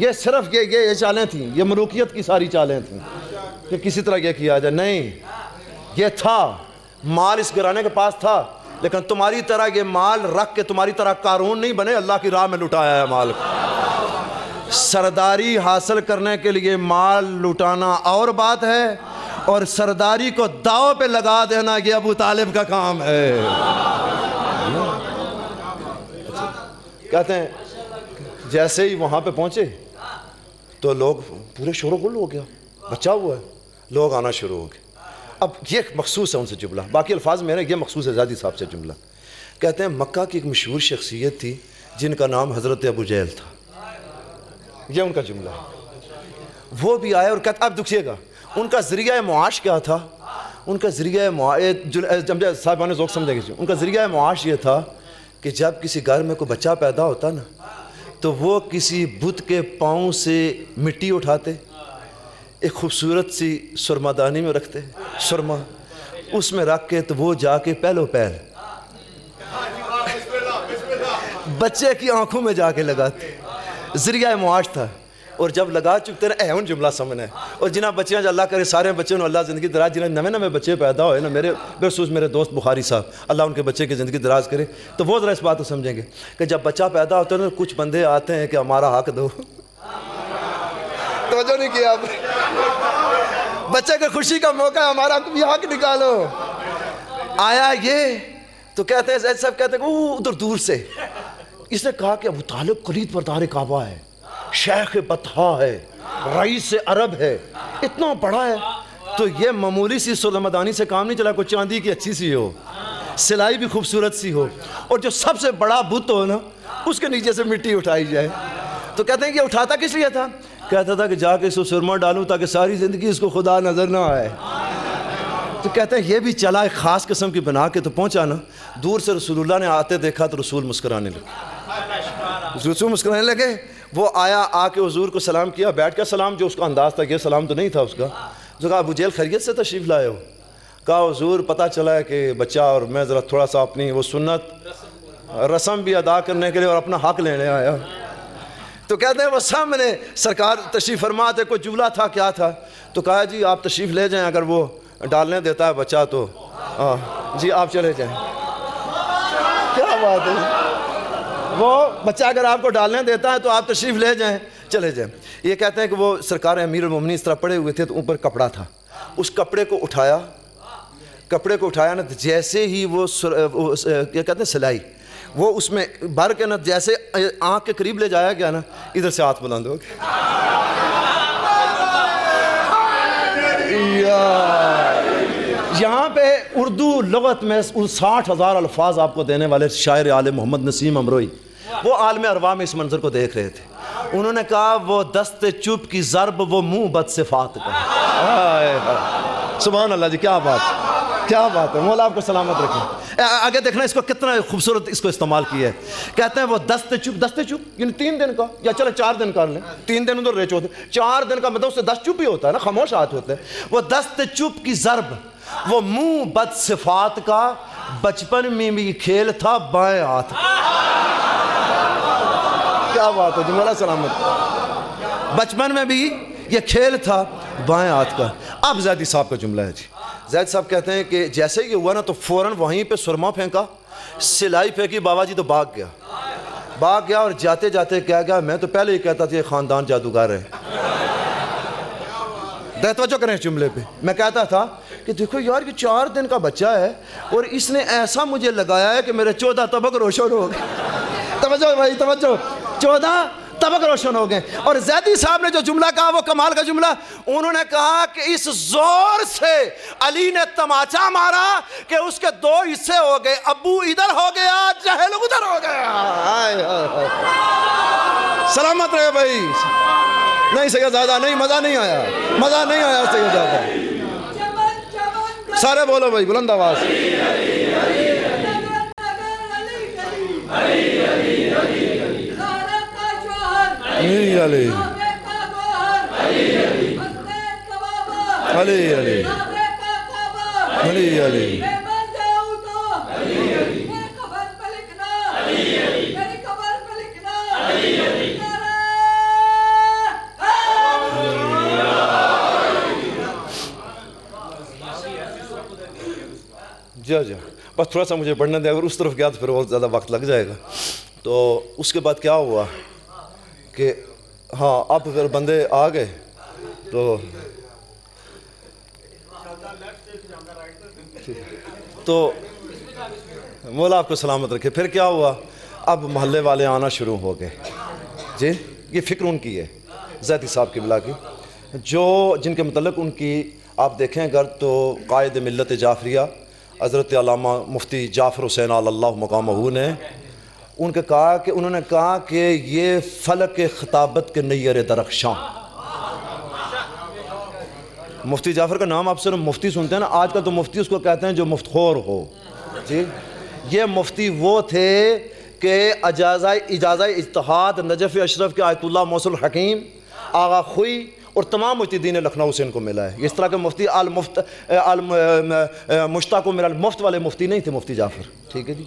یہ صرف یہ چالیں تھیں، یہ ملوکیت کی ساری چالیں تھیں کہ کسی طرح یہ کیا جائے. نہیں، یہ تھا مال اس گھرانے کے پاس تھا، لیکن تمہاری طرح یہ مال رکھ کے تمہاری طرح قارون نہیں بنے، اللہ کی راہ میں لٹایا ہے مال کو. سرداری حاصل کرنے کے لیے مال لٹانا اور بات ہے، اور سرداری کو داؤ پہ لگا دینا یہ ابو طالب کا کام ہے. کہتے ہیں جیسے ہی وہاں پہ پہنچے تو لوگ پورے شور و غل ہو گیا، بچہ ہوا ہے، لوگ آنا شروع ہو گئے. اب یہ مخصوص ہے ان سے جملہ، باقی الفاظ میرے یہ مخصوص ہے زیادی صاحب سے جملہ. کہتے ہیں مکہ کی ایک مشہور شخصیت تھی جن کا نام حضرت ابو جہل تھا، یہ ان کا جملہ ہے. وہ بھی آئے اور کہتے اب دکھیے گا ان کا ذریعہ معاش کیا تھا. ان کا ذریعہ صاحبان ذوق سمجھے گی، ان کا ذریعہ معاش یہ تھا کہ جب کسی گھر میں کوئی بچہ پیدا ہوتا نا تو وہ کسی بت کے پاؤں سے مٹی اٹھاتے، ایک خوبصورت سی سرما دانی میں رکھتے، سرما اس میں رکھ کے تو وہ جا کے پہلو پہل بچے کی آنکھوں میں جا کے لگاتے. ذریعہ معاش تھا. اور جب لگا چکتے نا اے ان جملہ سمجھنا ہے. اور جنہ بچیاں جو اللہ کرے سارے بچے انہوں اللہ زندگی دراز، جنہیں نوے بچے پیدا ہوئے نا، میرے بخصوص میرے دوست بخاری صاحب اللہ ان کے بچے کی زندگی دراز کرے، تو وہ ذرا اس بات کو سمجھیں گے کہ جب بچہ پیدا ہوتا ہے نا کچھ بندے آتے ہیں کہ ہمارا حق دو. توجہ نہیں کیا آپ نے؟ بچے کے خوشی کا موقع ہے، ہمارا بھی حق نکالو. آیا یہ تو کہتے ہیں زید صاحب کہتے ہیں وہ ادھر دور سے اس نے کہا کہ ابو طالب کلید بردار کعبہ ہے، شیخ بطحا ہے، رئیس عرب ہے، اتنا بڑا ہے. تو یہ معمولی سی سلمدانی سے کام نہیں چلا، کوئی چاندی کی اچھی سی ہو، سلائی بھی خوبصورت سی ہو، اور جو سب سے بڑا بت ہو نا اس کے نیچے سے مٹی اٹھائی جائے. تو کہتے ہیں کہ یہ اٹھاتا کس لیے تھا؟ کہتا تھا کہ جا کے اس کو سرما ڈالوں تاکہ ساری زندگی اس کو خدا نظر نہ آئے. تو کہتے ہیں یہ بھی چلا ایک خاص قسم کی بنا کے تو پہنچا نا، دور سے رسول اللہ نے آتے دیکھا تو رسول مسکرانے لگے. رسول مسکرانے لگے. وہ آیا، آ کے حضور کو سلام کیا، بیٹھ کے سلام جو اس کا انداز تھا، یہ سلام تو نہیں تھا اس کا. جو کہا ابو جہل خیریت سے تشریف لائے ہو؟ کہا حضور پتہ چلا ہے کہ بچہ اور میں ذرا تھوڑا سا اپنی وہ سنت رسم بھی ادا کرنے کے لیے اور اپنا حق لینے آیا. تو کہتے ہیں وہ سامنے سرکار تشریف فرما تھے، کوئی جملہ تھا کیا تھا؟ تو کہا جی آپ تشریف لے جائیں، اگر وہ ڈالنے دیتا ہے بچہ تو جی آپ چلے جائیں. کیا بات ہے، وہ بچہ اگر آپ کو ڈالنے دیتا ہے تو آپ تشریف لے جائیں، چلے جائیں. یہ کہتے ہیں کہ وہ سرکار امیر المومنین اس طرح پڑے ہوئے تھے تو اوپر کپڑا تھا، اس کپڑے کو اٹھایا نا، جیسے ہی وہ کیا کہتے ہیں سلائی وہ اس میں بھر کے نا جیسے آنکھ کے قریب لے جایا گیا نا، ادھر سے ہاتھ بلند ہو گیا. یہاں پہ اردو لغت میں 60,000 الفاظ آپ کو دینے والے شاعر عالم محمد نسیم امروئی وہ عالم ارواح میں اس منظر کو دیکھ رہے تھے. انہوں نے کہا وہ دست چپ کی ضرب وہ منہ بد صفات کا. سبحان اللہ جی، کیا بات ہے، مولا آپ کو سلامت رکھیں. آگے دیکھنا اس کو کتنا خوبصورت اس کو استعمال کیا ہے. کہتے ہیں وہ دست چپ یعنی 3 دن کا، یا چلے 4 دن کر لیں، 3 دن ادھر ریچ ہوتے، 4 دن کا مطلب اس سے 10 چپ ہی ہوتا ہے نا، خاموش ہاتھ ہوتے ہیں. وہ دست چپ کی ضرب وہ منہ بد صفات کا، بچپن میں بھی کھیل تھا بائیں ہاتھ. کیا بات ہے جی، مولا سلامت. بچپن میں بھی یہ کھیل تھا بائیں ہاتھ کا. اب زیدی صاحب کا جملہ ہے جی. زید صاحب کہتے ہیں کہ جیسے یہ ہوا نا تو فوراً وہیں پہ سرما پھینکا، سلائی پھینکی، بابا جی تو بھاگ گیا اور جاتے جاتے کہہ گیا میں تو پہلے ہی کہتا تھا یہ خاندان جادوگر ہے. توجہ کریں اس جملے پہ. میں کہتا تھا کہ دیکھو یار یہ 4 دن کا بچہ ہے اور اس نے ایسا مجھے لگایا ہے کہ میرے 14 طبق روشن ہو گئے. توجہ بھائی توجہ، 14 طبق روشن ہو گئے. اور زیدی صاحب نے جو جملہ کہا وہ کمال کا جملہ. انہوں نے کہا کہ اس زور سے علی نے تماچا مارا کہ اس کے 2 حصے ہو گئے، ابو ادھر ہو گیا، جہل ادھر ہو گیا. سلامت رہے بھائی. نہیں سیدزادہ نہیں، مزہ نہیں آیا سیدزادہ. سارے بولو بھائی بلند آواز. علی علی علی علی علی علی. جا بس تھوڑا سا مجھے پڑھنے دیں، اگر اس طرف گیا تو پھر بہت زیادہ وقت لگ جائے گا. تو اس کے بعد کیا ہوا کہ ہاں اب پھر بندے آ گئے تو مولا آپ کو سلامت رکھے. پھر کیا ہوا، اب محلے والے آنا شروع ہو گئے. جی یہ فکر ان کی ہے زیدی صاحب کی بلا کی، جو جن کے متعلق ان کی آپ دیکھیں اگر تو قائد ملت جعفریہ حضرت علامہ مفتی جعفر حسین اللہ مقامہ نے ان کے کہا کہ انہوں نے کہا کہ یہ فلک خطابت کے نیر درخشاں. مفتی جعفر کا نام آپ صرف مفتی سنتے ہیں نا، آج کل تو مفتی اس کو کہتے ہیں جو مفتخور ہو. جی یہ مفتی وہ تھے کہ اجازہ اجتہاد نجف اشرف کے آیت اللہ موصل حکیم آغا خوئی اور تمام مجتہدین لکھنؤ سے ان کو ملا ہے. اس طرح کے مفتی مشتاق و من المفت والے مفتی نہیں تھے مفتی جعفر. ٹھیک ہے جی،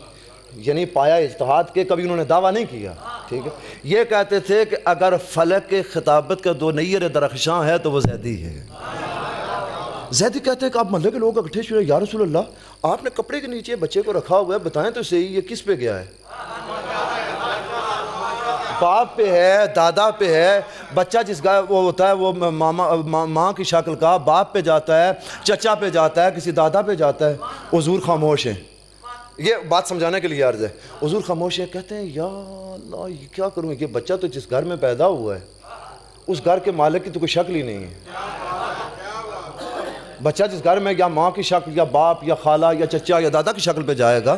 یعنی پایا اجتہاد کے کبھی انہوں نے دعویٰ نہیں کیا. ٹھیک ہے، یہ کہتے تھے کہ اگر فلک کے خطابت کا دو نیر درخشاں ہے تو وہ زیدی ہے. زیدی کہتے ہیں کہ آپ محلے کے لوگ اکٹھے شروع یا رسول اللہ آپ نے کپڑے کے نیچے بچے کو رکھا ہوا ہے، بتائیں تو صحیح یہ کس پہ گیا ہے؟ باپ پہ ہے، دادا پہ ہے. بچہ جس کا وہ ہوتا ہے وہ ماں کی شکل کا باپ پہ جاتا ہے، چچا پہ جاتا ہے، کسی دادا پہ جاتا ہے. حضور خاموش ہیں، یہ بات سمجھانے کے لیے عرض ہے. حضور خاموش ہیں، کہتے ہیں یا اللہ یہ کیا کروں، یہ بچہ تو جس گھر میں پیدا ہوا ہے اس گھر کے مالک کی تو کوئی شکل ہی نہیں ہے. بچہ جس گھر میں یا ماں کی شکل یا باپ یا خالہ یا چچا یا دادا کی شکل پہ جائے گا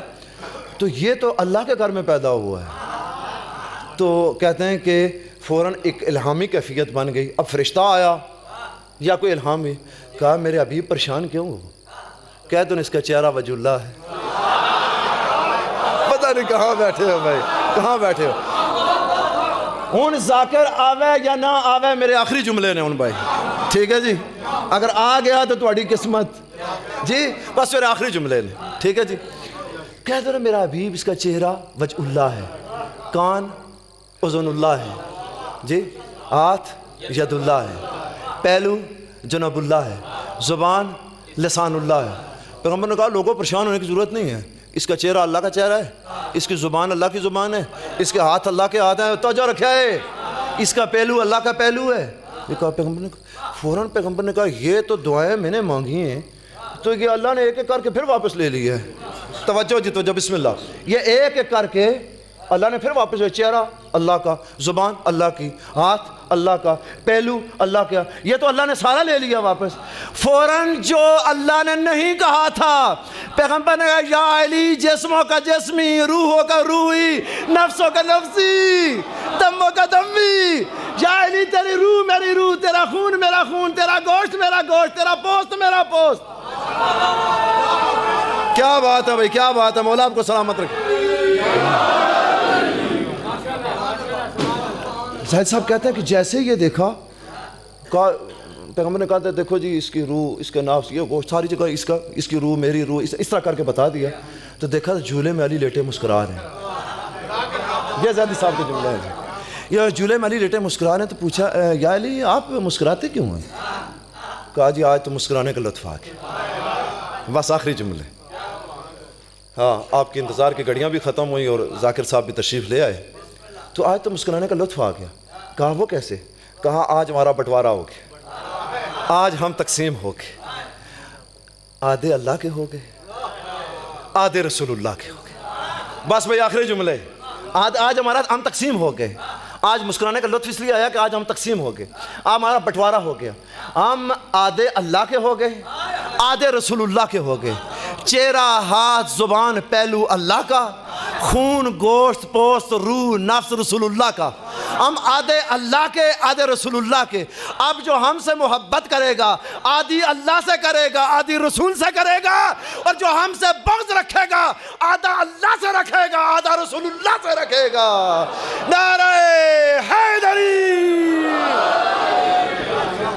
تو یہ تو اللہ کے گھر میں پیدا ہوا ہے. تو کہتے ہیں کہ فوراً ایک الہامی کیفیت بن گئی. اب فرشتہ آیا یا کوئی الہام بھی، کہا میرے حبیب پریشان کیوں ہو؟ کہہ دو اس کا چہرہ وجہ اللہ ہے. پتہ نہیں کہاں بیٹھے ہو بھائی، کہاں بیٹھے ہو. ہوں ذاکر آوے یا نہ آوے میرے آخری جملے نے ہوں بھائی. ٹھیک ہے جی، اگر آ گیا تو تہاڈی قسمت جی، بس میرے آخری جملے نے. ٹھیک ہے جی، کہہ دو نا میرا حبیب اس کا چہرہ وجہ اللہ ہے، کان اذن اللہ ہے، جی ہاتھ ید اللہ ہے، پہلو جنب اللہ ہے، زبان لسان اللہ ہے. پیغمبر نے کہا لوگوں پریشان ہونے کی ضرورت نہیں ہے، اس کا چہرہ اللہ کا چہرہ ہے، اس کی زبان اللہ کی زبان ہے، اس کے ہاتھ اللہ کے ہاتھ ہیں، توجہ رکھا ہے، اس کا پہلو اللہ کا پہلو ہے. یہ کہا پیغمبر نے، فوراً پیغمبر نے کہا یہ تو دعائیں میں نے مانگی ہیں تو یہ اللہ نے ایک ایک کر کے پھر واپس لے لی ہے. توجہ جی توجہ، بسم اللہ. یہ ایک ایک کر کے اللہ نے پھر واپس لے. چہرہ اللہ کا، زبان اللہ کی، ہاتھ اللہ کا، پہلو اللہ کا، یہ تو اللہ نے سارا لے لیا واپس. فوراً جو اللہ نے نہیں کہا تھا پیغمبر نے کہا یا علی جسموں کا جسمی، روحوں کا روحی، نفسوں کا نفسی، دموں کا دمی. یا علی تیری روح میری روح، تیرا خون میرا خون، تیرا گوشت میرا گوشت، تیرا پوست میرا پوست. کیا بات ہے بھائی، کیا بات ہے. مولا آپ کو سلامت رکھے. زاہد صاحب کہتے ہیں کہ جیسے یہ دیکھا پیغمبر نے کہا تھا دیکھو جی اس کی روح، اس کے نفس، یہ گوشت، ساری جگہ اس کی روح میری روح، اس طرح کر کے بتا دیا. تو دیکھا جھولے میں علی لیٹے مسکرا رہے ہیں. یہ زیدی صاحب کے جملہ ہے. یہ جھولے میں علی لیٹے مسکرا رہے ہیں. تو پوچھا یا علی آپ مسکراتے کیوں ہیں؟ کہا جی آج تو مسکرانے کا لطف آ گیا. بس آخری جملے. ہاں آپ کے انتظار کی گھڑیاں بھی ختم ہوئی اور ذاکر صاحب بھی تشریف لے آئے. تو آج تو مسکرانے کا لطف آ گیا. کہا وہ کیسے؟ کہا آج ہمارا بٹوارا ہو گیا، آج ہم تقسیم ہو گئے. آدھے اللہ کے ہو گئے، آدھے رسول اللہ کے ہو گئے. بس بھائی آخری جملے. آج ہم تقسیم ہو گئے. آج مسکرانے کا لطف اس لیے آیا کہ آج ہم تقسیم ہو گئے، ہمارا بٹوارا ہو گیا. ہم آدھے اللہ کے ہو گئے، آدھے رسول اللہ کے ہو گئے. چہرہ، ہاتھ، زبان، پہلو اللہ کا، خون، گوشت، پوست، روح، نفس رسول اللہ کا. ہم آدھے اللہ کے، آدھے رسول اللہ کے. اب جو ہم سے محبت کرے گا آدھی اللہ سے کرے گا، آدھی رسول سے کرے گا، اور جو ہم سے بغض رکھے گا آدھا اللہ سے رکھے گا، آدھا رسول اللہ سے رکھے گا. نعرہ